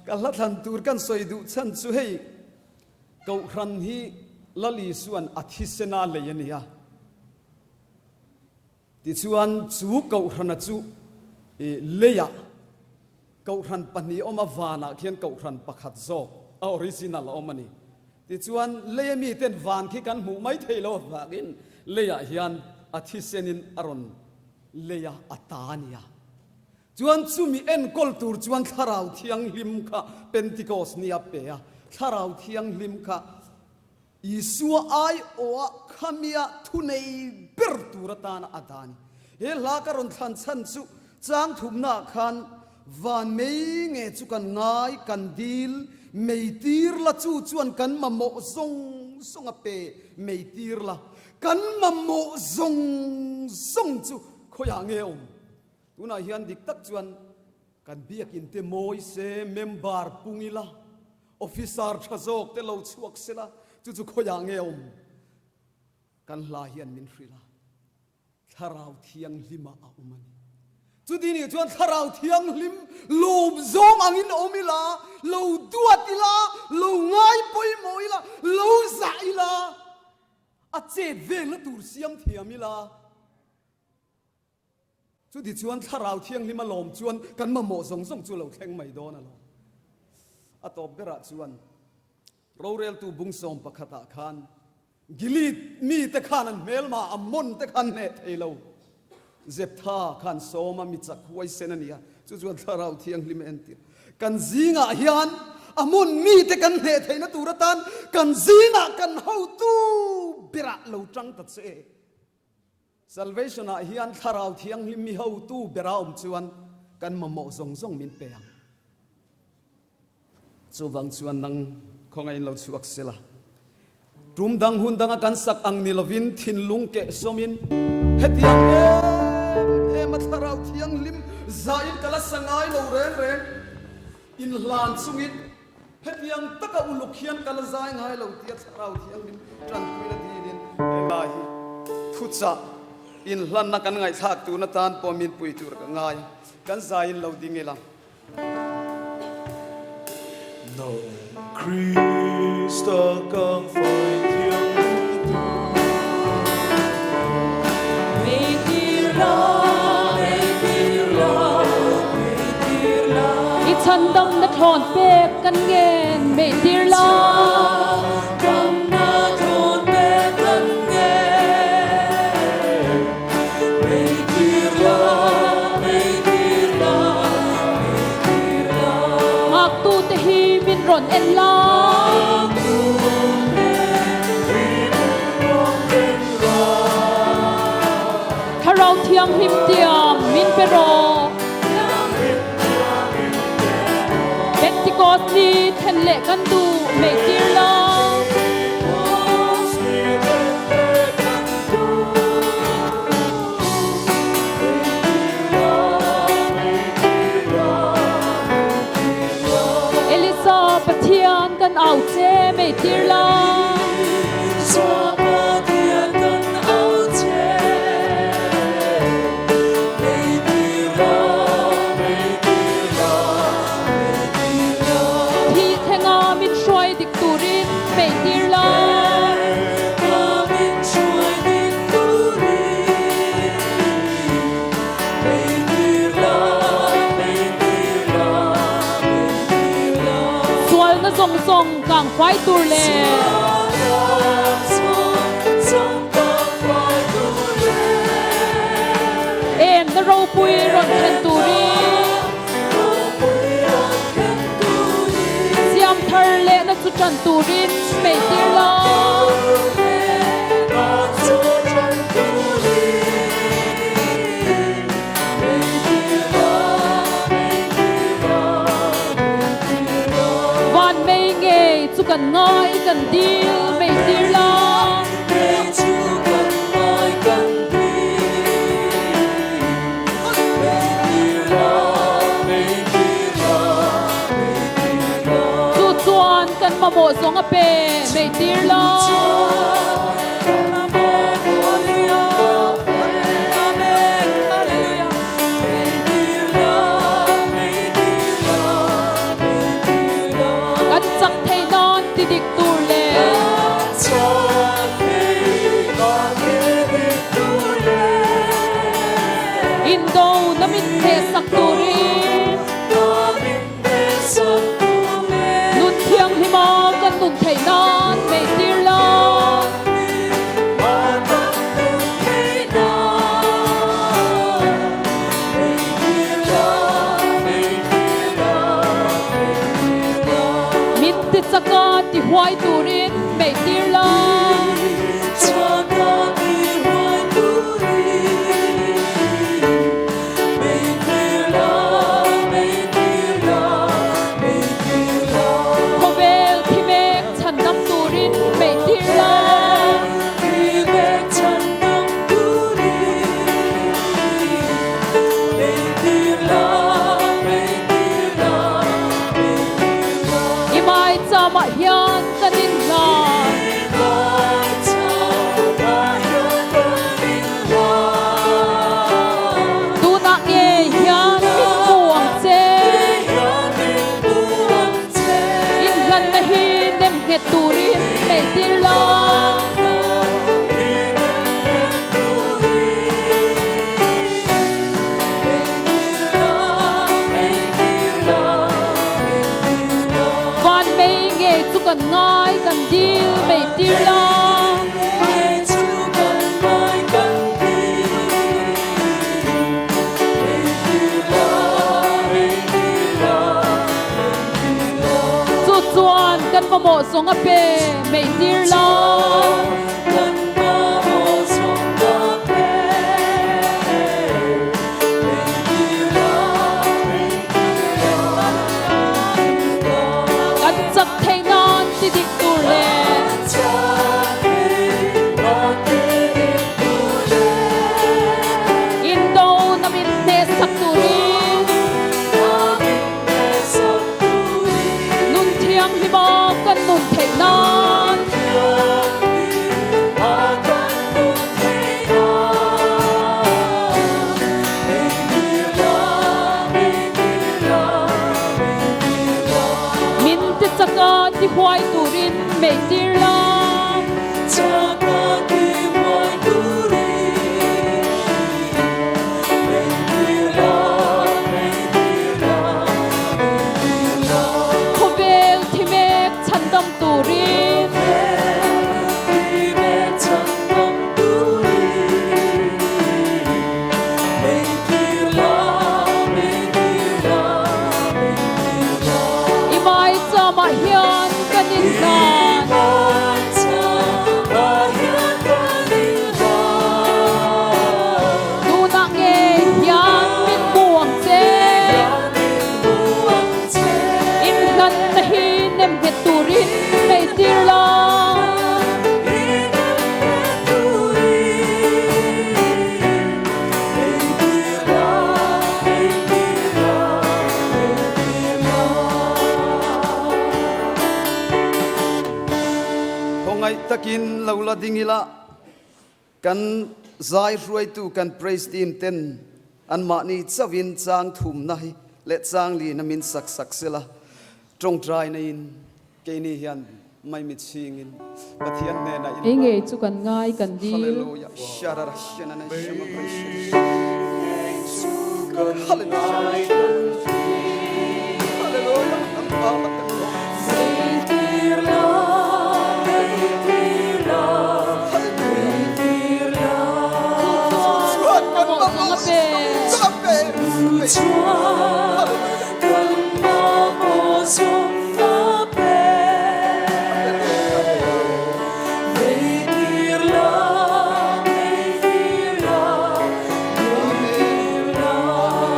กันละทันตูร์กันสอยดูฉันสุเฮเกาครันฮีละลีส่วนอธิเสนาเลยนี่ที่ส่วนจูเกาครันจูเลียเกาครันปนีอมาฟานาเขียนเกาครันปะขัดโซออริจินัลอมานี่ที่ชวนเลี้ยมีเต้นวานที่กันหูไม่เทโลวากินเลี้ยเฮียนอธิเซนินอรอนเลี้ยอัตานียชวนซูมีเอ็นกอลตูร์ชวนทาราวเทียงลิมค่ะเป็นติโกสเนียเปียทาราวเทียงลิมค่ะอิสัวไอโอขมียทุเนยเบิร์ตูรตานอาดานีเฮลาการุนทันชันสุจางทุมนาคันวันเมย์เงจุกันง่ายกันดีลไม่ตีร์ละจู่จวนกันมาโมซงอเปไม่ตีร์ละกันมาโมซงจู่ขอยางเงอมตุน่าเฮียนดิกตักจวนกันเบียกินเตโมยเซเมมบาร์ปุงิละออฟฟิศาร์ทจอกเตลาวชวกเสละจู่ขอยางเงอมกันลาเฮียนมินฟรีละทาราวเทียงลิมาอาอุมันจุดนี้จวนทาราวเทียงลิมลูบซงอังอินอมิลาลูดวติลาลูง่ายปุยมอยลาลูสายลาอาเจดเวงละตูร์เสียมเทียมิลาจุดที่จวนทาราวเทียงลิมาลมจวนกันมาโมซงจวนเราแข่งไม่โดนนะลออาตบเบระจวนเราเรียลตูบุงสมปะขตาคานกิลิดมีแต่ขานันเมลมาอมนแต่ขันเนตเฮโลเจ็บท่าขันโซมามิจักไว้เซนนี่จู่ๆทาราวเทียงลิมเอนติกันซิงะเฮียนอมุนมีแต่กันเหตุให้นตูรตันกันซิงะกันเฮาตูบิระเราจังตัดเส salvation เฮียนทาราวเทียงลิมมีเฮาตูบิระจวนกันมาโมซงมินเปียงจู่วังจวนนังคงไงเราชวกเสละรุมดังหุ่นดังกันสักอังนิลวินทินลุงเกสมินเฮติยังมาทาราวเทียงลิมใจกัลสังไงเราเร่งอินลานสุงิดเฮติยังตะกะอุลุขียนกัลใจไงเราเทียทาราวเทียงลิมจันทร์วินาทีนินเอลาฮีทุจ่าอินลันนักกันไงทักตูนัตานปอมินปุยตูร์กันไงกันใจเราดิ้งเอลัง No Krista gang phai thiang tu Mây tir la i chan dang na thon pe kan nge mei tir la Cầm na thôn mẹ thân nghe mây tir la ngak tu te hi min ron en la tharau thiang him tiam min pero Pentecost ni then le kan tu mei tir la Elisa pathian kan au che mei tir la thi thenga min shoi dik turin mei tir la sual na zong zong kang phai tur le en na ro pui ron khen turin siam thar le na chu chan turin mei tir la van mei nge chu kan ngai kan dil mei tir la chu chuan kan ma mo zong a pe mei tir la kan chak thei non ti dik tur le in do na min the sak turin nun thiang hi ma kan nun thei non mei tir la min ti chaka ti huai turin mei tir la khovel thi mek chan nam turin mei tir la imai cha ma hian kanin na tu na nge hian min buang che in lan na hi nem he turin mei tir la van mei nge chu kan ngai kan dil mei tir la chu chuan kan ma mo zong a pe mei tir la kan chak thei non ti dik tur le in do na min the sak turin nun thiang hi ma kan nun thei non min ti chaka ti huai turin mei tir la khovel thi mek dam turin imai chama hian kanin kan tuna nge hian min buang che in nan na hi nem he turin mei tir la hongai takin lola dingila kan zai ruai tu kan praise team ten an ma ni chawin chang thum na hi le chang li na min sak sak sela trong trai na in ke ni hian mai mit sing in pathian ne na in enge chu kan ngai kan di hallelujah sharara shana na shama praise hallelujah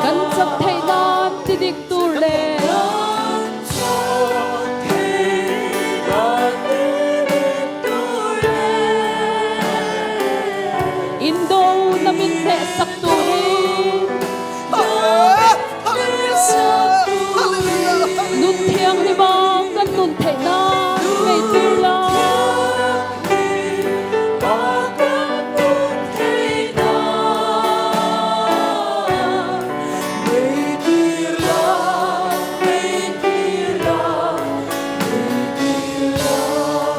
kan chak thei nan ti dik tur le indo namin the sak turin nun thiang ni bang kan nun thei na mei tir la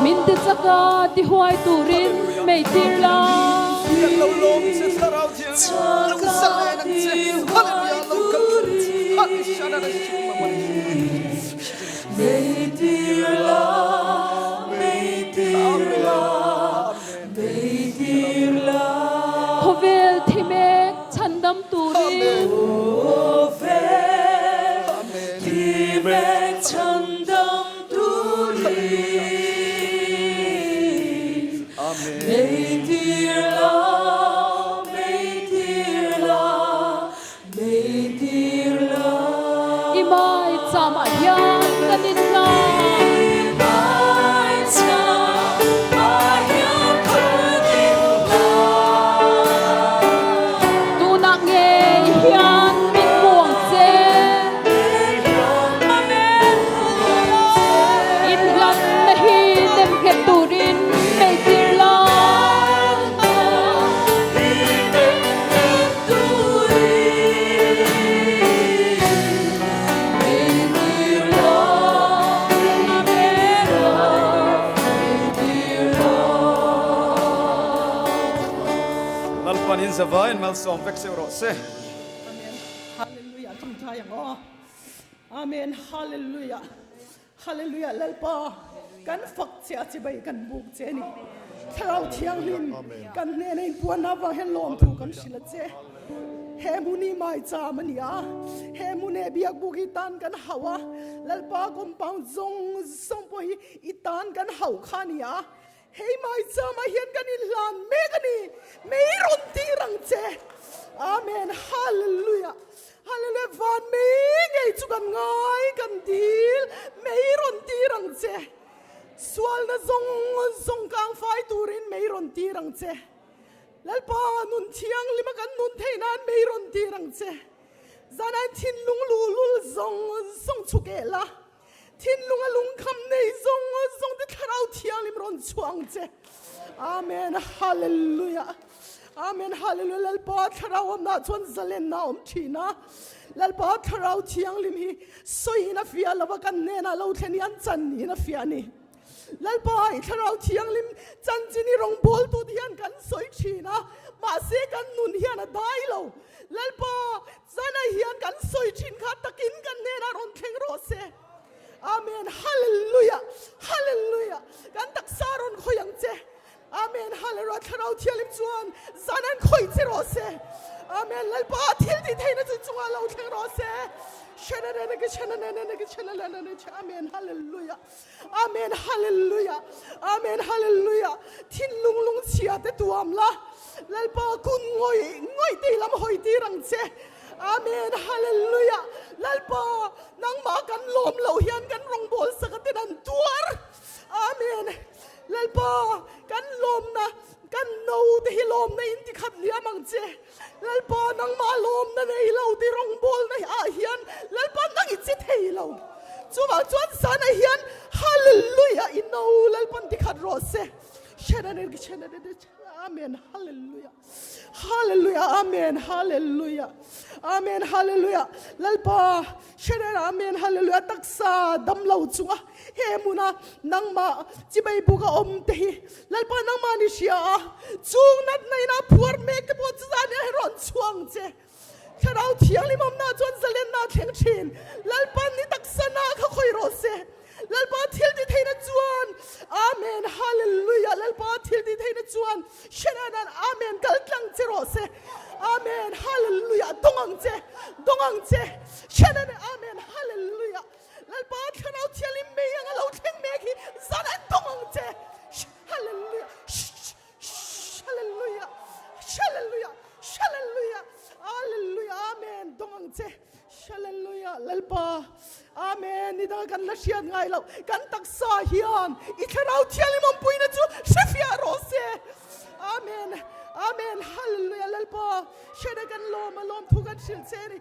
min te chaka ti huai turin mei tir la hovel thimek chandam turin imai chama hian kanin na tuna nge hian min buang che in lam na hi nem ke turin mei tir la nalpan in zavai mal som vek se ro se Hallelujah, chúng ta yang o. Amen, hallelujah. Hallelujah, lalpa. Kan fak chia chi bai kan buk che ni. Tharau thiang lim kan ne nei puan na wa hen lom thu kan sila che. He muni mai cha mania. He mune biak buki tan kan hawa. Lalpa compound zong song po hi itan kan hau khania. Hey mai cha ma hian kan in lan me kan ni. Me ron ti rang che. Amen, hallelujah. Hallelujah, van me ngay chu kan ngai kan dil. Me ron ti rang che. Swal na zong kang fai turin me ron ti rang che. Lalpa nun thiang lima kan nun theinan me ron ti rang che. Zanan thin lung lul zong chuke la. Thin lung alung kham nei zong de tharau thiang lim ron chuang che. Amen, hallelujah. Amen, hallelujah. Lalpa tharau am na chuan zalen na om thina. Lalpa tharau thiang lim hi soi na fia lawa kan ne na lo theni an chan ni na fia ni. Lalpa ai tharau thiang lim chan chini rong bol tu dian kan soi thina. Ma se kan nun hian a dai lo. Lalpa zana hian kan soi thin kha takin kan ne na ron theng ro se. Amen, hallelujah. Hallelujah. Amen. Lalpa til di thei na chu chunga lo theng ro se. Amen. Hallelujah. Amen. Hallelujah. Amen. Hallelujah. Thin lung lung chia te tuam la. Lalpa kun ngoi te lam hoi ti rang che. Amen. Hallelujah. Lalpa nang ma kan lom lo hian kan rong bol sakatin an tuar. Amen. Lalpa kan lom na kan no te hi lom na in ti khat lia mang che. Lalpa nang ma lom na nei lo ti rong bol na a hian lalpa nang i che thei lo. Chuwa chuan san a hian hallelujah in no lalpan ti khat ro se. Amen. Hallelujah. Hallelujah. Amen. Hallelujah. Amen. Hallelujah. Lalpa shara amen. Hallelujah. Taksa dam lau chunga he muna nang ma chibai buka om te hi lalpa nang ma ni sia chung nat nei na phuar mek te po cha ne ron chuang che tharau thiang limam na chon zalen na theng thin lalpa ni taksa na kha khoi ro se lalpa thil ti theina chuan amen. Hallelujah. Lalpa thil ti theina chuan shananan amen kal tlang che ro se amen. Hallelujah. Dongang che shananan amen. Hallelujah. Lalpa thanau thialim me yang lo theng me ki zana dongang che hallelujah. Hallelujah. Hallelujah. Hallelujah. Hallelujah. Amen. Dongang che hallelujah. Lalpa amen. Nida kan la sian ngai lo kan taksa hian I thanau thialim om puina chu shafia ro se amen. Amen. Hallelujah. Lalpa shada kan lom thu kan sil che ni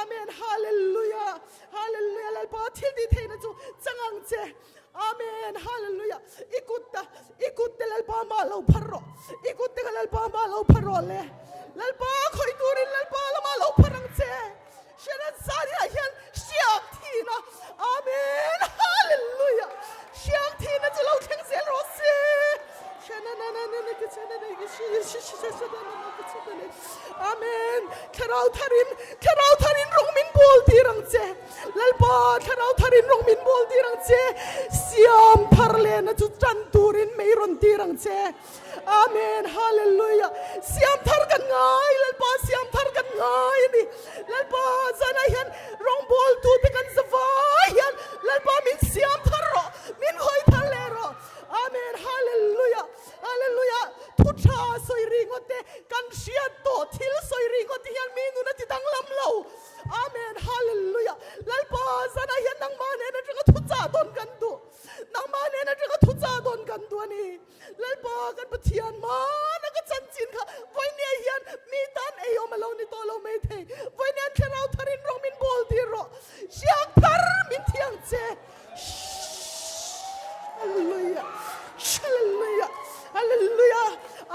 amen. Hallelujah. Hallelujah. Lalpa thil di theina chu changang che amen. Hallelujah. Ikutta lalpa ma lo pharro ikutta lalpa ma lo pharro le lalpa khoi turin lalpa ma lo pharang che shada sari hian siak thina amen. Hallelujah. Siak thina chu lo theng sel ro se amen. Tharau tharin rong min bol ti rang che lalpa tharau tharin rong min bol ti rang che siam thar le na chu chan turin mei ron ti rang che amen. Hallelujah. Siam thar kan ngai lalpa siam thar kan ngai ni lalpa zana hian rong bol tu te kan zawai hian lalpa min siam thar ro min hoi thar le ro amen. Hallelujah. Hallelujah. Thucha soi ringote kan sia to thil soi ringote hian minu na ti dang lam lo amen. Hallelujah. Lalpa zana hian nang ma ne na tanga thucha don kan tu nang ma ne na tanga thucha don kan tu ani lalpa kan pathian ma na ka chan chin kha voi ne hian mi tan e yo malo ni to lo me the voi ne tharau tharin rong min bol ti ro siak thar min thiang che hallelujah. Hallelujah. Hallelujah.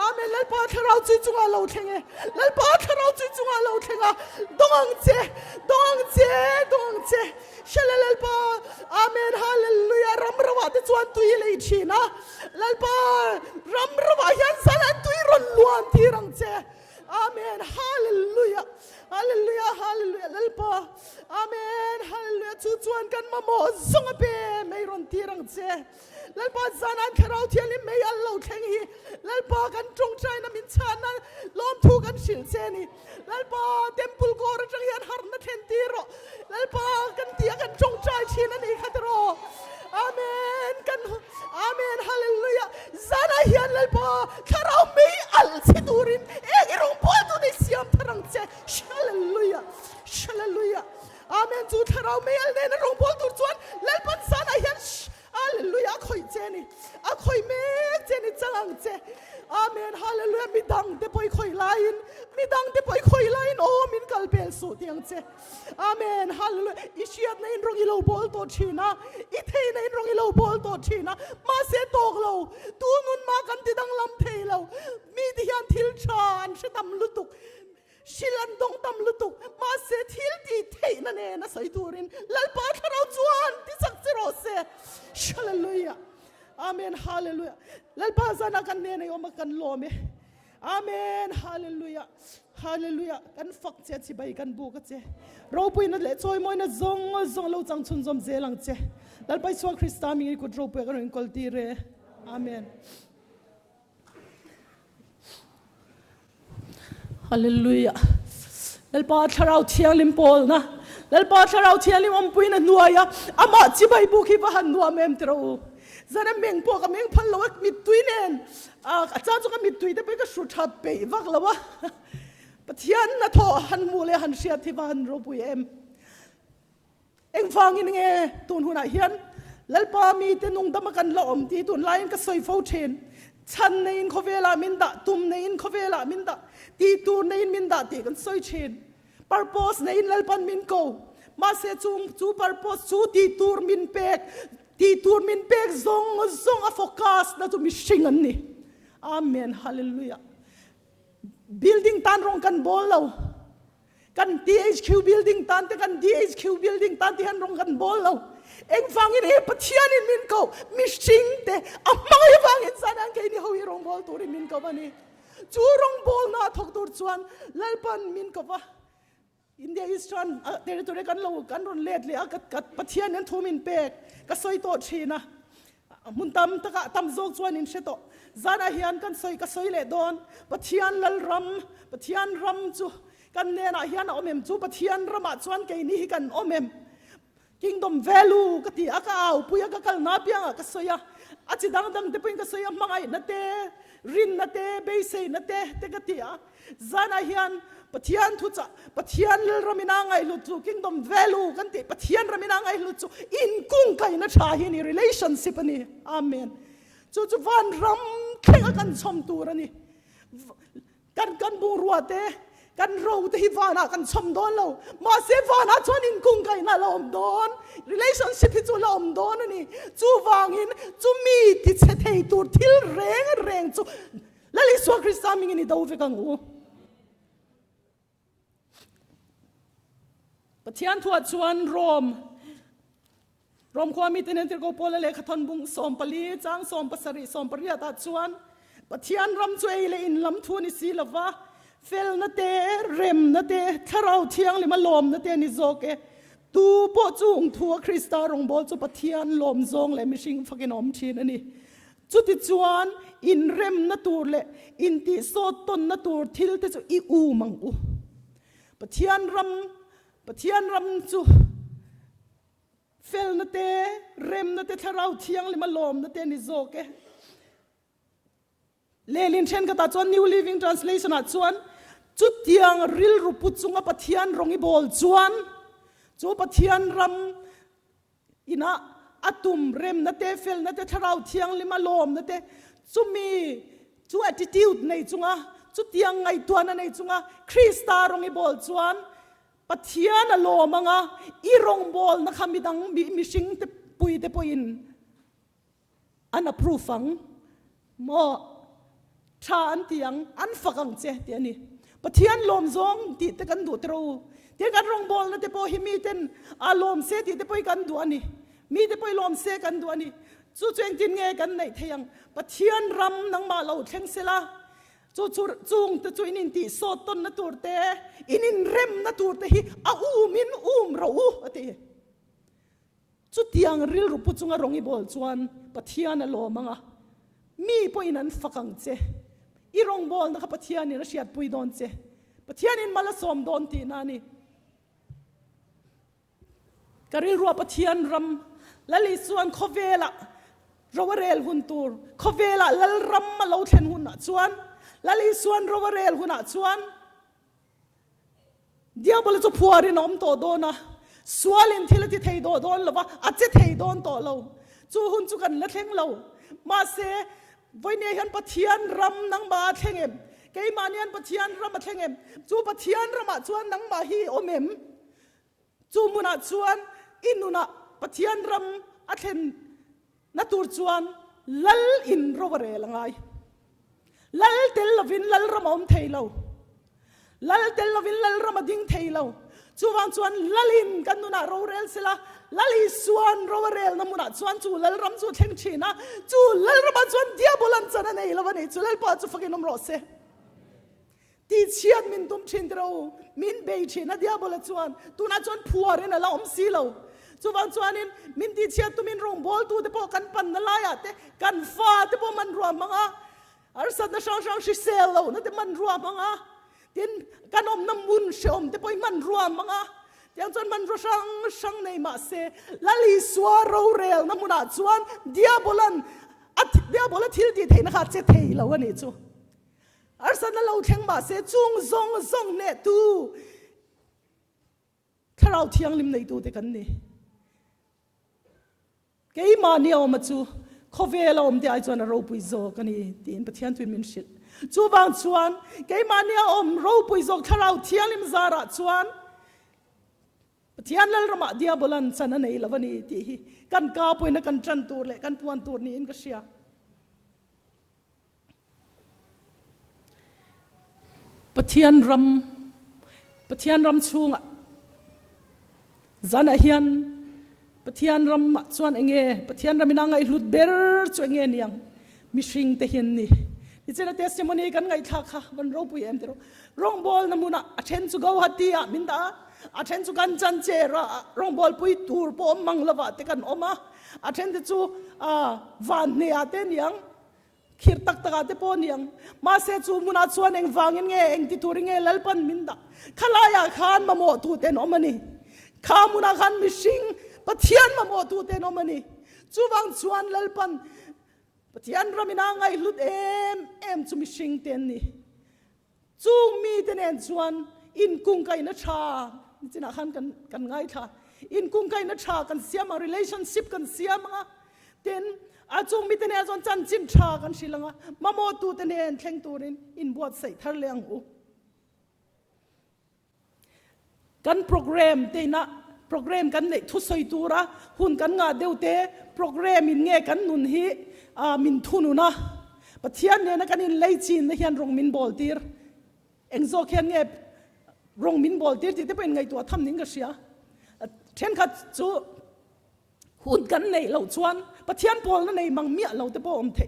Amen. Lalpa tharau chu chunga lo thenge lalpa tharau chu chunga lo thenga dongang che shalalpa amen. Hallelujah. Ramrawa te chuan tui lei thina lalpa ramrawa hian salan tui ron luan thi rang che amen. Hallelujah. Hallelujah. Hallelujah. Lalpa amen. Hallelujah. Chu chuan kan mamo zonga pe mei ron thi rang che lalpa zanan tharau thialim mei al lo theng hi lalpa kan trong chai na min chan na lom thu kan sil che ni lalpa temple ko ra chang hian har na then ti ro lalpa kan tia kan trong chai chin ani khatro amen kan amen. Hallelujah. Zana hian lalpa tharau mei al siturin e rong pol tu ni siam tharang che hallelujah. Hallelujah. Amen. Chu tharau mei al ne na rong pol tu chuan lalpan zana hian hallelujah. Khoi cheni a khoi me cheni chalang che amen. Hallelujah. Midang te poi khoi lain o min kalpel su tiang che amen. Hallelujah. Ishiat na in rong ilo bol to thina ithei na in rong ilo bol to thina ma se tok lo tu nun ma kan ti dang lam thei lo mi ti hian thil chan se tam lutuk shilan dong tam lutuk ma se thil ti thei na ne na sai turin lalpa tharau chuan ti sak chero se hallelujah. Amen. Hallelujah. Lalpa zana kan ne na yom kan lome amen. Hallelujah. Hallelujah. Kan fak che chi bai kan bu ka che ro pui na le choi moi na zong lo chang chun zom zelang che lalpa chuan Krista mi ko dro pe kan kol ti re amen. Hallelujah. lalpa tharau thiang lim pol na lalpa tharau thiang lim om puina nuaya ama chibai bu khi ba han nuam em tro zana meng po ka meng phal lawak mit tuinen a cha chu ka mit tui te pe ka shu tha pe wak lawa pathian na tho han mu le han sia thi ban ro pu em eng fang in nge tun huna hian lalpa mi te nung dam kan la om ti tun lain ka soi fo chen chan nei in khovela min da tum nei in khovela min da ti tu nei in min da ti kan soi chen purpose nei in lalpan min ko ma se chung chu purpose chu ti tur min pek ti tur min pek zong a focus na tu mi shingan ni amen hallelujah building tan rong kan bol lo kan DHQ building tan te kan DHQ building tan ti han rong kan bol lo eng fangin e pathian in min ko mi sing te amai fangin sanan ke ni howi rong bol tur min ko bani chu rong bol na thok tur chuan lalpan min ko ba India Eastern territory kan lo kan ron let le kat pathian an thumin pek ka soi to thina mun tam taka tam zok chuan in sheto zana hian kan soi ka soi le don pathian lal ram pathian ram chu kan ne na hian omem chu pathian rama chuan ke ni kan omem kingdom value ka ti aka au puya ka kal na pianga ka soya achi dang te pin ka soya mangai na te rin na te be sei na te ka ti a zana hian pathian thu cha pathian ramina ngai lu chu kingdom value kan ti pathian ramina ngai lu chu in kung kai na tha hi ni relationship ani amen chu van ram khenga kan chom tur ani kan bu ruate kan ro te hi vana kan chom don lo ma se vana chuan in kung kai na lom don relationship hi chu lom don ani chu wangin chu mi ti che thei tur thil reng chu lali so krista ming ni do ve kang u pathian thua chuan rom khwa mi tenen tir ko pole le khathon bung som pali chang som pasari som paria ta chuan pathian ram chuai le in lam thu ni si lova fel na te rem na te tharau thiang lima lom na te ni zoke tu po chung thua krista rong bol chu pathian lom zong le mishing fakin om thin ani chu ti chuan in rem na tur le in ti so ton na tur thil te chu I u mang u pathian ram chu fel na te rem na te tharau thiang lima lom na te ni zoke lelin chen ka ta chuan New Living Translation a chuan chu tiang ril ru pu chunga pathian rongi bol chuan chu pathian ram ina atum rem na te fel na te tharau thiang lima lom na te chu mi chu attitude nei chunga chu tiang ngai tuana nei chunga Krista rongi bol chuan pathian a lo manga I rong bol na khamidang mi sing te pui te poin an approve ang mo tha an tiang an fakang che ti ani pathian lom zong ti te kan du tro te kan rong bol na te po hi mi ten a lom se ti te poi kan du ani mi te poi lom se kan du ani chu cheng tin nge kan nei theyang pathian ram nang ma lo thleng sela chu chung te chu in ti so ton na tur te in rem na tur te hi a min ro ati chu tiang ril ru pu chunga rongi bol chuan pathian a lo manga mi po in an fakang che I rong bol na ka pathian ni na siat pui don che pathian in mala som don ti na ni kari ruwa pathian ram lali suan khovela rowarel huntur khovela lal ram ma lo thlen hun na chuan lali suan rowarel hun na chuan diabol chu phuarin om to do na swalin thilati thei do don lova ache thei don to lo chu hun chu kan la thleng lo ma se voine han pathian ram nang ba thlengem ke manian pathian ram thlengem chu pathian rama chuan nang ma hi omem chu muna chuan inuna pathian ram athen na tur chuan lal in rovare langai lal tel lovin lal ram om theilo lal tel lovin lal ram ding theilo chu wang chuan lalin kanuna rorel sela lali suan rowarel namuna chuan chu lal ram chu thleng thina chu lal ram chuan diabolan chana nei lawani chu lal pa chu fakin om ro se ti chiat min tum thin tro min be thina diabola chuan tuna chuan phuarin ala om si lo chu wang chuan in min ti chiat tu min rong bol tu te po kan pan na la ya te kan fa te po man ro manga ar sa na sang sang shi sel lo na te man ro manga tin kanom nam mun shom te poi man ruam manga tiang chuan man ro sang nei ma se lali swa ro rel na muna chuan diabola thil ti theina kha che thei lo ani chu arsan lo theng ma se chung zong ne tu tharau thiang lim nei tu te kan ni kei ma ni om chu khovel om ti ai chuan ro pui zo kan ni tin pathian tu min shit chu bang chuan kei ma ni om ro pui zo tharau thiang lim zara chuan pathian lal rama diabolan chana nei lawani ti hi kan ka poina kan tran tur le kan puan tur ni in ka sia pathian ram chunga zana hian pathian ram chuan enge pathian ram ina ngai hlut ber chu enge niang mishing te hian ni ichena testimony kan ngai tha kha ban ro pui em tero rong bol namuna athen chu go hatia minda athen chu kan chan che ra rong bol pui tur po manglawa te kan oma athen te chu van ne ate niang khir tak te po niang ma se chu muna chuan eng wangin nge eng ti turing nge lalpan minda khalaya khan mamo tu ten omani khamuna khan mishing pathian mamo tu ten omani chuwang chuan lalpan pathian ramina ngai lut em chu mishing ten ni chung mi ten en chuan in kung kai na tha china khan kan ngai tha in kung kai na tha kan siama relationship kan siama ten a chung mi ten azon chan chin tha kan silanga mamo tu ten en thleng turin in buat sai thar leng u kan program te na program kan nei thu soi tura hun kan nga deute program in nge kan nun hi min thunu na pathian ne na kan in lei chin na hian rong min bol tir engzo khian nge rong min bol tir ti te pen ngai to tham ning ka sia then khat chu hun kan nei lo chuan pathian pol na nei mang mi lo te po om the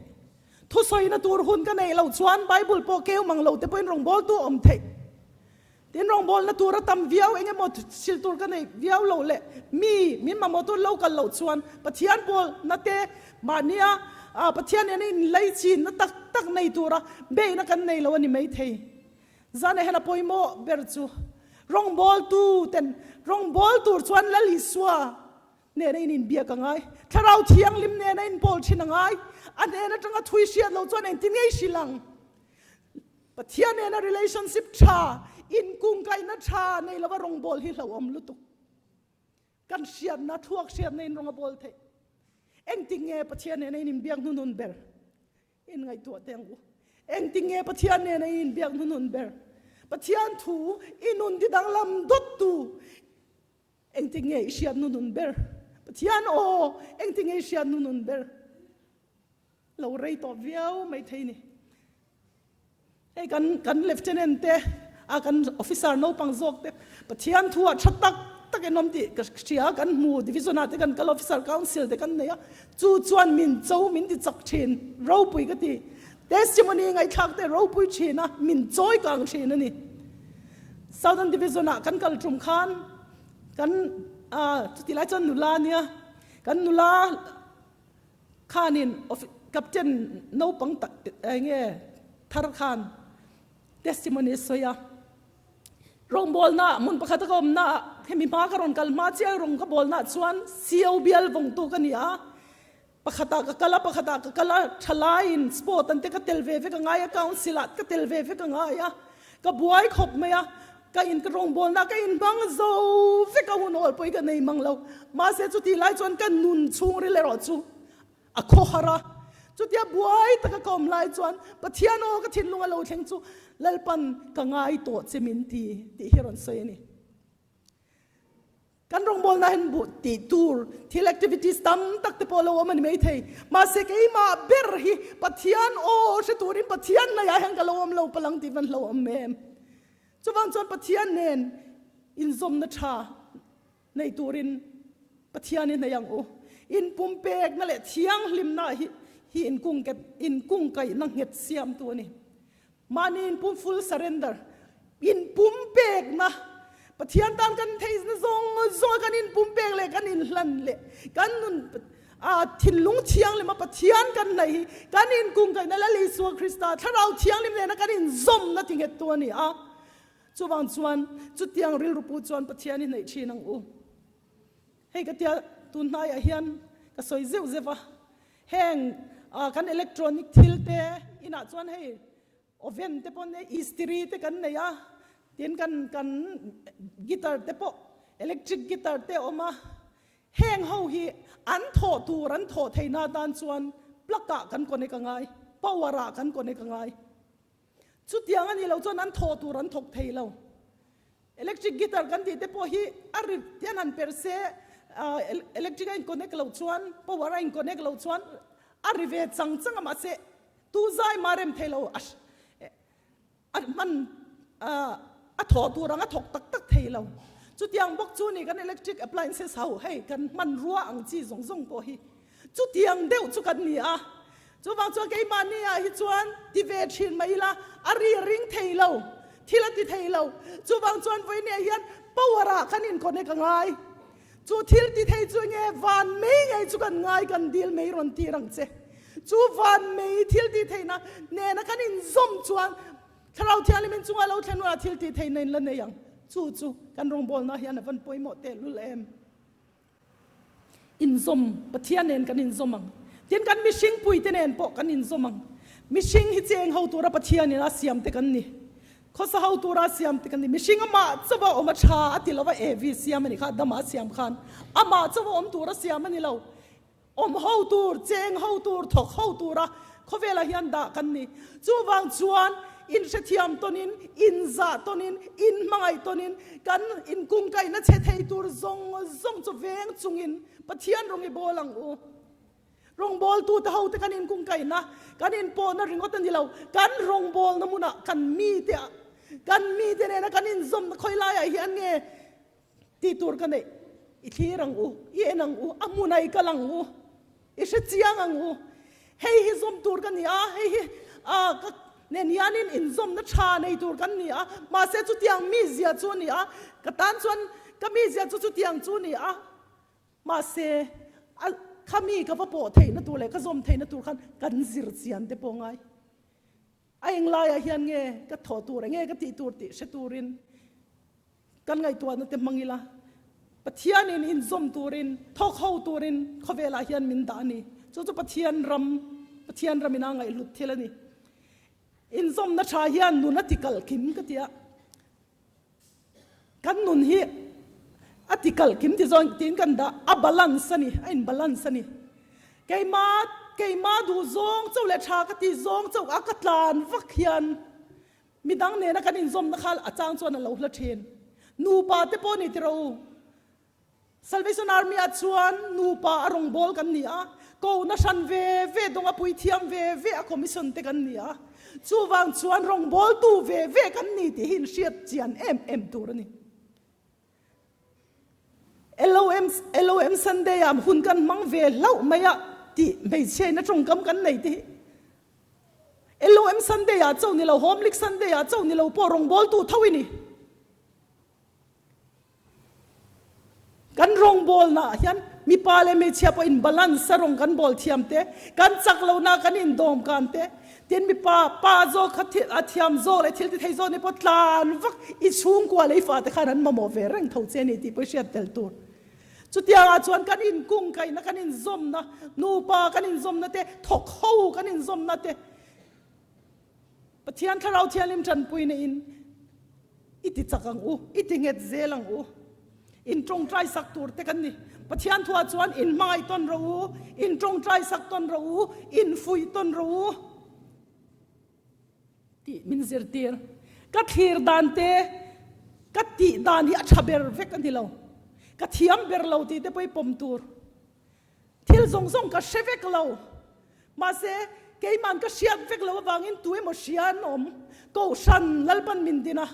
thu soi na tur hun kan nei lo chuan bible po keu mang lo te pen rong bol tu om the tin rong bol na tur tam viau enge mo sil tur kan nei viau lo le mi ma mo tu lo kan lo chuan pathian pol na te mania pathian ne in lei chin na tak nei tura be na kan nei lo ani mai thei zane hena poimo berchu rong bol tur chuan lali swa ne na in bia ka ngai tharau thiang lim ne na in bol thina ngai ane na tanga thui sia lo chuan en tin ei silang pathian ne na relationship tha in kung kai na tha nei lawa rong bol hi lo om lutu kan sian na thuak sian nei rong bol the eng tinge pathian ne in biak nun ber in ngai tu tengu eng tinge pathian ne in biak nun ber pathian thu inun di dang lam dot tu eng tinge sian nun ber pathian o eng tinge sian nun ber lo rei to viau mai theini ei kan lieutenant te kan officer no pang zok te pathian thu a thatak tak enom ti ka sia kan mu division ate kan kal officer council te kan neya chu chuan min chou min ti chak thin ro pui ka ti testimony ngai thak te ro pui thina min choi kang thin ani southern division kan kal trum khan kan ti lai chan nula nia kan nula khanin captain no pang tak nge thar khan testimony soya rong bol na mun pakhat ka om na hemi ma karon kal ma che rong ka bol na chuan COBL vong tu kania pakhata ka kala thalain sport ante ka telve ve ka ngaya council at ka telve ve ka ngaya ka buai khop meya ka in ka rong bol na ka in bang zo ve ka hun ol poi ka nei manglo ma se chu ti lai chuan ka nun chung ri le ro chu a kho hara chu tia buai ta ka kom lai chuan pathiano ka thin lunga lo thleng chu lalpan ka ngai to chemin ti hiron sai ni kan rong bol na hen bu ti tur thil activities tam tak te polo man mai thei ma se ke ma ber hi pathian o se turin pathian na ya hang ka lo om lo palang ti van lo om mem chuwang chon pathian nen in zom na tha nei turin pathian ni na yang o in pumpek na le thiang lim na hi in kung kai na nget siam tu ni mani in pum full surrender in pumpek na pathian tan kan theis na zong kan in pumpek le kan in hlan le kan nun thin lung thiang le ma pathian kan nei kan in kung kai na la le so krista tharau thiang lim le na kan in zom na ting het tu ni chu wang chuan chu tiang ril rupu chuan pathian in nei thin ang u hei ka tia tun nai a hian ka soi zeu zewa heng kan electronic thil te ina chuan hei oven te pon ne istri te kan nei a tin kan guitar te po electric guitar te oma heng ho hi an tho tur an tho theina dan chuan plaka kan kone ka ngai powara kan kone ka ngai chu tiang ani lo chuan an tho tur an thok thei lo electric guitar kan ti te po hi ari tian an per se electric in connect lo chuan power in connect lo chuan ari ve chang ama se tu zai marem thei lo man a tho tur ang a thok tak tak thei lo chu tiang bok chu ni kan electric appliances hau hei kan man ruwa ang chi zong zong po hi chu tiang deuh chu kan ni a chu wang chu ke man ni a hi chuan ti ve thin mai la ari ring thei lo thila ti thei lo chu wang chuan voi ne hian powara kan in connect ngai chu thil ti thei chu nge van mei ngai chu kan ngai kan dil mei ron ti rang che chu van mei thil ti thei na ne na kan in zom chuan tharau thian min chunga lo thlenwa thil ti thei nen la ne yang chu kan rong bol na hian van poimo te lul em in zom pathian nen kan in zomang tin kan mishing pui te nen po kan in zomang mishing hi cheng ho tura pathian ina siam te kan ni khosa ho tura siam te kan ni mishing ama chawa oma tha atilawa ev siam ani kha dama siam khan ama chawa om tura siam ani lo om ho tur cheng ho tur thok ho tura khovela hian da kan ni chu wang chuan in sethiam tonin in za tonin in mangai tonin kan in kung kai na che thei tur zong chu veng chungin pathian rongi bolang u rong bol tu ta ho te kan in kung kai na kan in po na ringot ani lo kan rong bol na muna kan mi te na kan in zom na khoi lai a hian nge ti tur kan nei I thirang u I enang u amunai kalang u I se chiang ang u hei hi zom tur kan ni a hei hi nen yanin in zom na tha nei tur kan ni a ma se chu tiang mi zia chu ni a ka tan chuan ka mi zia chu tiang chu ni a ma se khami ka va po thei na tu le ka zom thei na tur khan kan zir chian te po ngai a eng lai a hian nge ka tho tur nge ka ti tur ti se turin kan ngai tu na te mangila pathian in zom turin thok ho turin khovela hian min da ni chu pathian ram ina ngai lut thilani in zom na tha hian nu na tikal kim ka tia kan nun hi article kim ti zong tin kan da a balance ani in balance ani keima du zong chau le tha ka ti zong chau a ka tlan vak hian midang ne na kan in zom na khal a chang chuan a lo hla thin nu pa te po ni ti ro Salvation Army a chuan nu pa arong bol kan ni a ko na san ve dong a pui thiam ve a commission te kan ni a chu wang chuan rong bol tu ve kan ni ti hin siat chian em tur ni LOM Sunday am hun kan mang ve lau maya ti mei che na trong kam kan nei ti LOM Sunday a chau ni lo home league Sunday a chau ni lo po rong bol tu thawini kan rong bol na hian mi pale me chia po in balance rong kan bol thiam te kan chak lo na kan in dom kan te tin mi pa zo khathi athiam zo le thil ti thei zo ni po tlan vak I chung kwa le fa te khanan mamo ve reng tho che ni ti po siat tel tur chu tianga chuan kan in kung kai na kan in zom na nu pa kan in zom na te thok ho kan in zom na te pathian tharau thialim than pui ne in iti chakang u iti nget zelang u in trong trai sak tur te kan ni pathian thua chuan in mai ton ro in trong trai sak ton ro in fui ton ro ti min zir tir ka thir dan te ka ti dan hi athaber vek an dilo ka thiam ber lo ti te poi pom tur thil zong zong ka shevek lo ma se keiman ka siat vek lo wangin tue mo sian om ko san lalpan min dina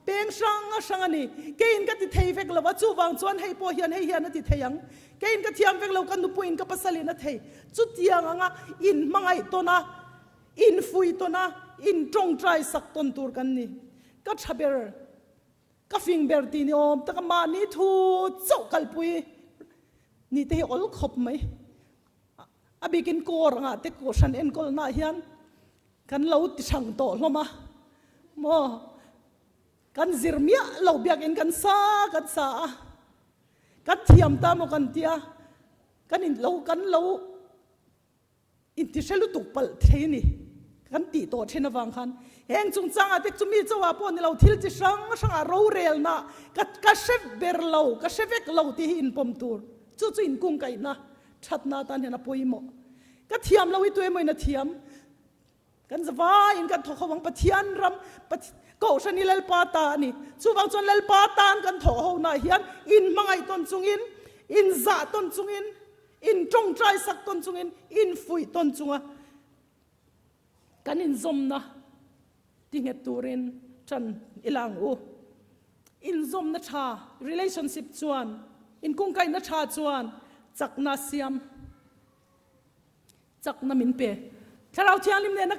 peng sang ani kein ka ti thei vek lo wa chu wang chuan hei po hian ti theiang kein ka thiam vek lo kan nu puin ka pasali na thei chu tiang anga in mangai tona in fui tona in trong trai sak ton tur kan ni ka thaber ka fing ber ti ni om ta ka ma ni thu chau kalpui ni te ol khop mai abikin kor nga te ko san en kol na hian kan lo ti sang to hloma mo kan zirmia lo biak in kan sa kan thiam ta mo kan tia kan in lo in ti selu tuk pal theini kan ti to thena wang khan heng chung changa tek chumi chawa pon lo thil chi sang a ro rel na ka chef ber lo ka chefek lo ti in pom tur chu in kung kai na that na tan hena poimo ka thiam lo i tu moi na thiam kan zawa in kan tho khawang pathian ram ko shani lal pa ta ni chu wang chon lal pa tan kan tho ho na hian in mangai ton chungin in za ton chungin in trong trai sak ton chungin in fui ton chunga kan in zom na tinget turin chan ilang u in zom na tha relationship chuan in kung kai na tha chuan chak na siam chak na min pe tharau thiang lim ne na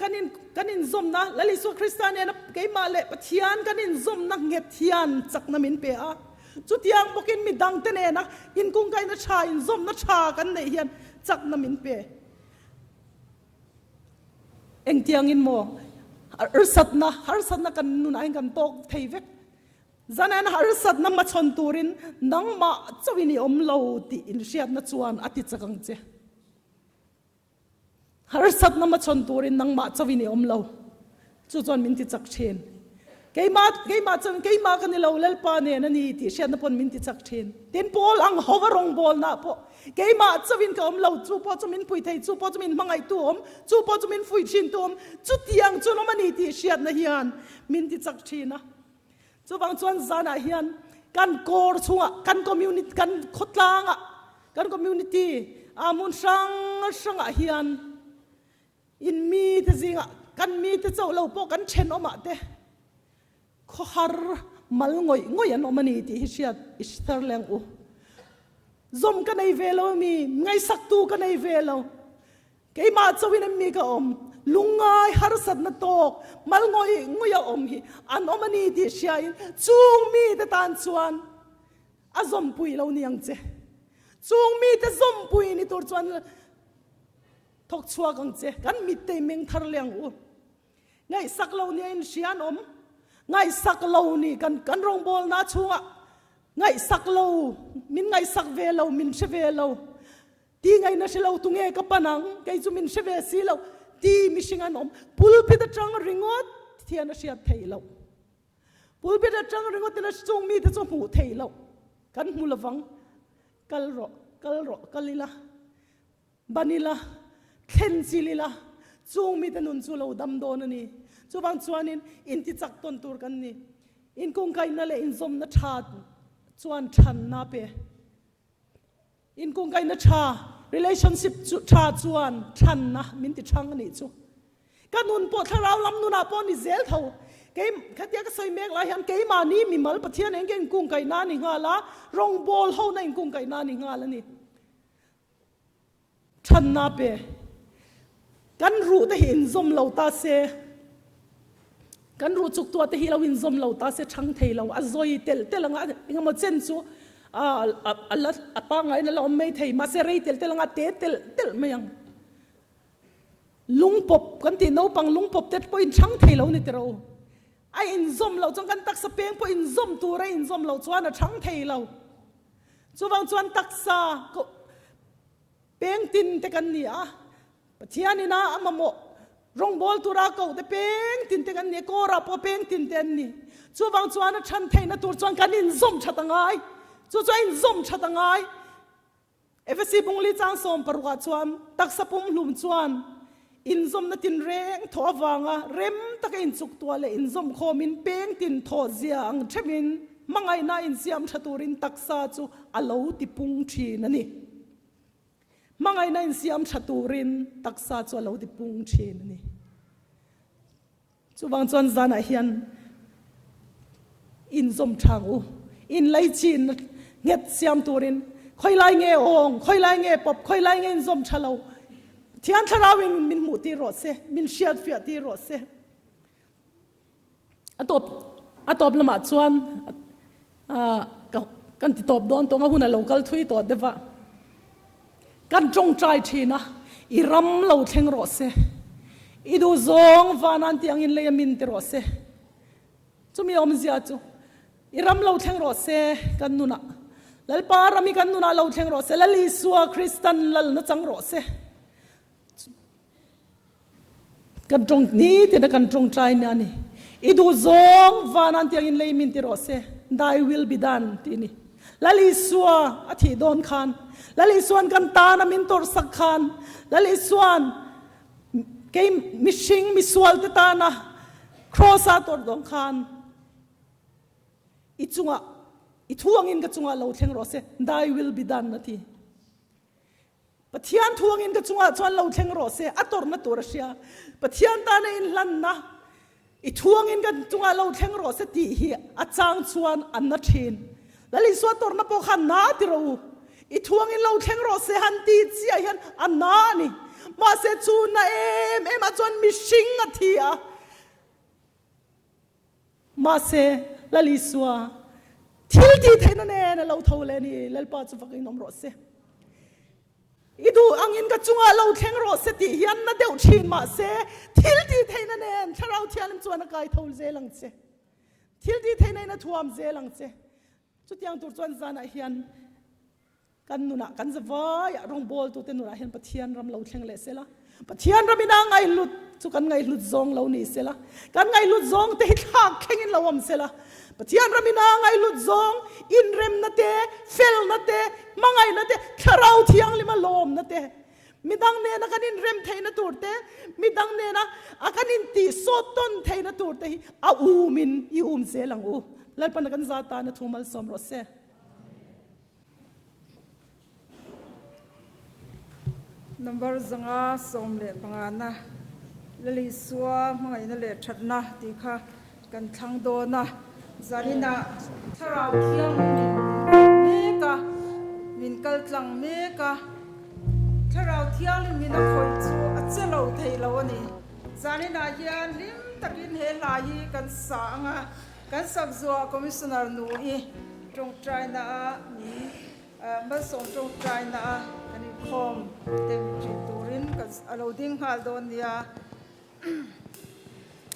kan in zom na lali su Christian ne na ke ma le pathian kan in zom na nget thian chak na min pe a chu tiang bokin mi dang te ne na in kung kai na tha in zom na tha kan nei hian chak na min pe eng tiang in mo har sat na kan nun ai kan tok thei vek zanan har sat na ma chon turin nang ma chawini om lo ti in riat na chuan ati chakang che har sat na ma chon turin nang ma chawini om lo chu chon min ti chak chen keima kan lo lel pa ne na ni ti riat na pon min ti chak chen tin pol ang howarong bol na po keima chawin ka om lo chu po chu min pui thei chu po chu min mangai tu om chu po chu min fui chin tu om chu tiang chu no mani ti riat na hian min ti chak thina chu bang chuan zana hian kan kor chunga kan community kan khotlanga kan community amun sang a hian in mi te zinga kan mi te chaw lo po kan chen oma te kho har mal ngoi an omani ti hiat istar leng u zom kan ei velo mi ngai sak tu kan ei velo ke ma chawin mi ka om lungai har sat na tok mal ngoya om hi an omani ti siain chung mi te tan chuan a zom pui lo niang che chung mi te zom pui ni tur chuan thok chua gang che kan mi te meng thar leng u ngai sak lo ni in sian om ngai sak lo ni kan rong bol na chunga ngai sak lo min ngai sak ve lo min she ve lo ti ngai na she lo tu nge ka panang kai chu min she ve si lo ti mi singan om pulpit atang ringot thian a siat thei lo pulpit atang ringot na chung mi te chu mu thei lo kan mu lawang kalro kalila banila khen chilila chung mi te nun chu lo dam don ani chu bang chuanin in ti chak ton tur kan ni in kung kai na le in zom na tha chuan than na pe in kung kai na tha relationship chu tha chuan than na min ti thang ni chu kanun po tharau lam nu na po ni zel tho ke khatia ka soi mek la hian ke ma ni mi mal pathian eng ken kung kai na ni nga la rong bol ho na in kung kai na ni nga la ni than na pe kan ru te hin zom lo ta se kan ru chuk to te hi lo in zom lo ta se thang thei lo a zoi tel nga inga mo chen chu a pa ngai na lo mai thei ma se rei tel nga tel mayang lungpop kan ti no pang lungpop tet po in thang thei lo ni te ro ai in zom lo chang kan tak sa peng po in zom tu re in zom lo chuan a thang thei lo chu wang chuan tak sa ko peng tin te kan ni a pathian ina amamo rong bol tura ko te peng tin te kan ni ko ra po peng tin ten ni chu wang chuan a than thei na tur chuan kan in zom thatangai chu chuan in zom thatangai efesi bungli chang som parwa chuan tak sapum hlum chuan in zom na tin reng tho awanga rem taka in chuk tua le in zom khomin peng tin tho ziang themin mangai na in siam thaturin taksa chu alo ti pung thin ani mangai na in siam thaturin taksa chu alo ti pung thin ani chu wang chuan zana hian in zom thangu in lai chin nget siam turin khoi lai nge ong khoi lai nge pop khoi lai nge in zom thalo thian tharawing min mu ti ro se min shiat fia ti ro se atop lama chuan kan ti top don tonga huna local thui to deva kan trong trai thina i ram lo thleng ro se i du zong vanan tiang in le min ti ro se chumi om zia chu iram lo thleng ro se kan nuna lalpa rami kan nuna lo thleng ro se lali suwa Christian lal na chang ro se kan trong ni te na kan trong trai na ni idu zong vanan tiang in leimin ti ro se thy will be done ti ni lali suwa athi don khan lali suan kan ta na min tor sak khan lali suan ke mishing miswal te ta na cross a tor dong khan ichunga ithuangin ka chunga lo thleng ro se thy will be done na ti pathian thuangin ka chunga chuan lo thleng ro se ator na tor sia pathian ta na in lan na ithuangin ka chunga lo thleng ro se ti hi achang chuan an na thin lali swa tor na po khan na ti ro ithuangin lo thleng ro se han ti chi a hian an na ni ma se chu na em a chuan mishing a thi a ma se lali swa thil ti theina ne na lo thole ni lalpa chu fakin nom ro se idu angin ka chunga lo thleng ro se ti hian na deu thin ma se thil ti theina ne tharau thialim chuan kai thol je lang che thil ti theina na thuam je lang che chu tiang tur chuan zan a hian kan nuna kan zawai rong bol tu te nuna hian pathian ram lo thleng le sela pathian ramina ngai lut chu kan ngai lut zong lo ni sela kan ngai lut zong te thak khengin lo am sela pathian ramina ngai lut zong in rem na te fel na te mangai na te tharau thiang lima lom na te midang ne na kanin rem theina turte midang ne na akanin ti soton theina turte a umin I zelang u lalpan kan zata na thumal som ro se number zanga som le pangana lali suwa mangai na le thatna ti kha kan thang do na zarina tharau thiang me ka min kal tlang me ka tharau thiang min a khoi chu a chelo thei lo ani zarina hian lim takin he lai kan sa anga kan sak zo commissioner nu I trong trai na ni ma som trong trai na ani khom tem chi turin kan alo ding hal don dia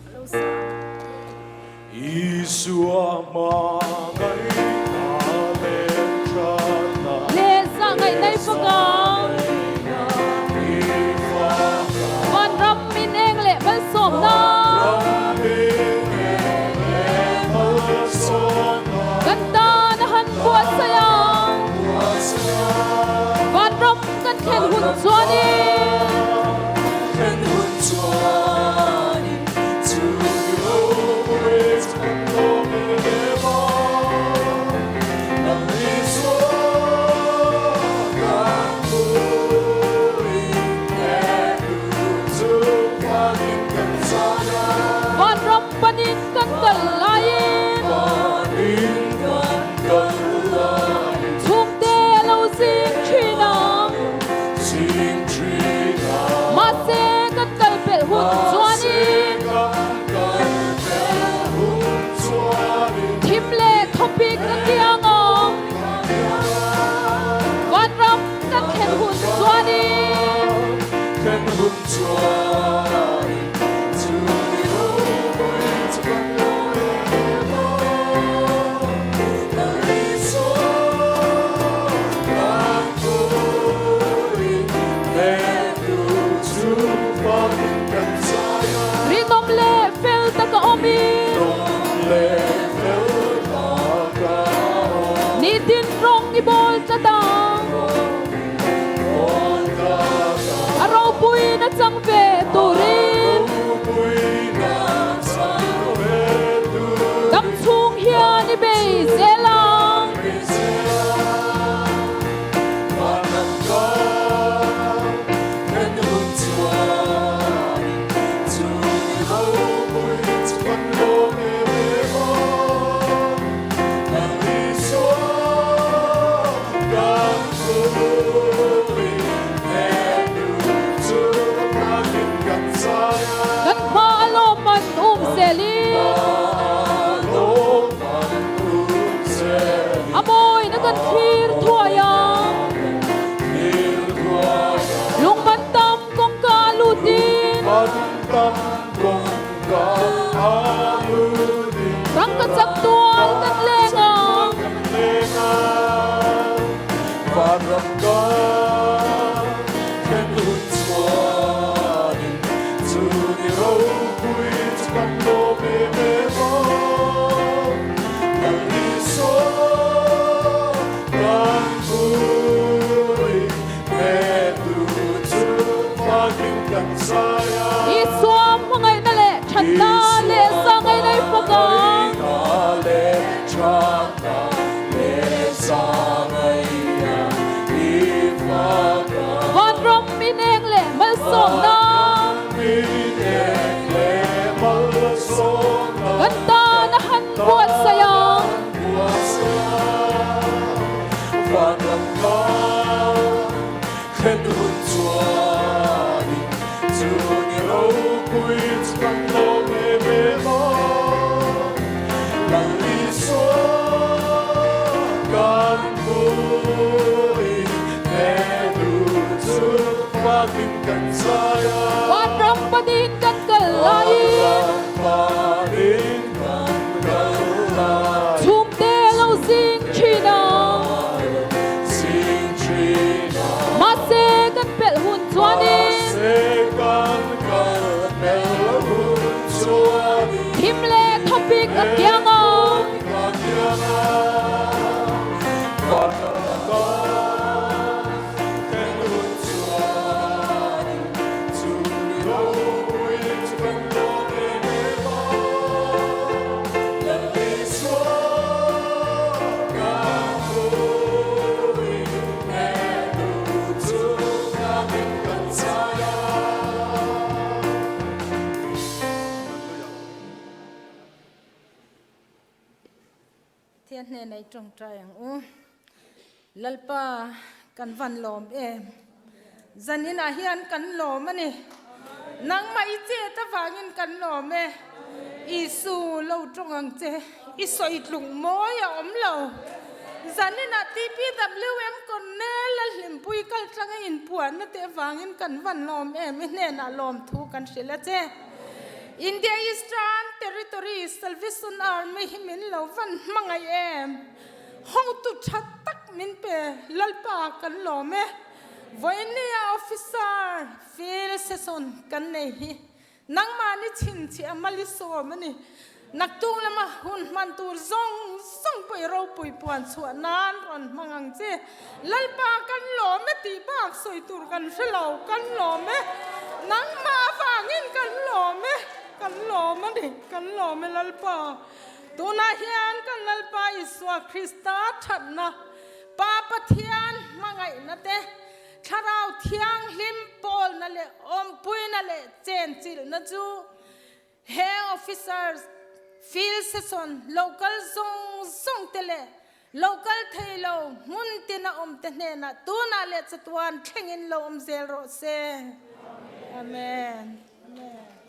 alo sa Isua mangai aletrana le sa ngai nai pagang man ram min eng le ban som na kan ta na han buat sayang man ram kan khen hun chuani Iswam mangai na le chanda le sangai nai pagang Van rom mineng le mal som na Ganda na han buat sayang Van rom padin kan kalai Thum te lo sing china Ma se kan pel hun chuanin Him le topic akyanga thiên này này trồng trái ang lalpa kan van lom em zanina hian kan lom ani nang mai che ta wangin kan lom e isu lo trong ang che isoi tlung mo ya om lo zanina tpwm kon ne la limpui kal tlang in puan na te wangin kan van lom em ne na lom thu kan sila che India Eastern Territory Salvation Army himin lo van mangai em hong tu chat tak min pe lalpa kan lo me voinia officer fil seson kan nei hi nang mani chin chi amali so mani naktung lama hun man tur zong poi ro poi puan chua nan ron mangang che lalpa kan lo me ti bak soi tur kan hlo kan lo me nang ma wangin kan lo me kan lo mani kan lo me lalpa tuna hian kan lalpa iswa Krista thatna pa pathian mangai na te tharau thiang hlim pol na le om pui na le chen chil na chu he officers field session local zong tele local thailo mun tina om te ne na tuna le chatuan thengin lo om zel ro se amen amen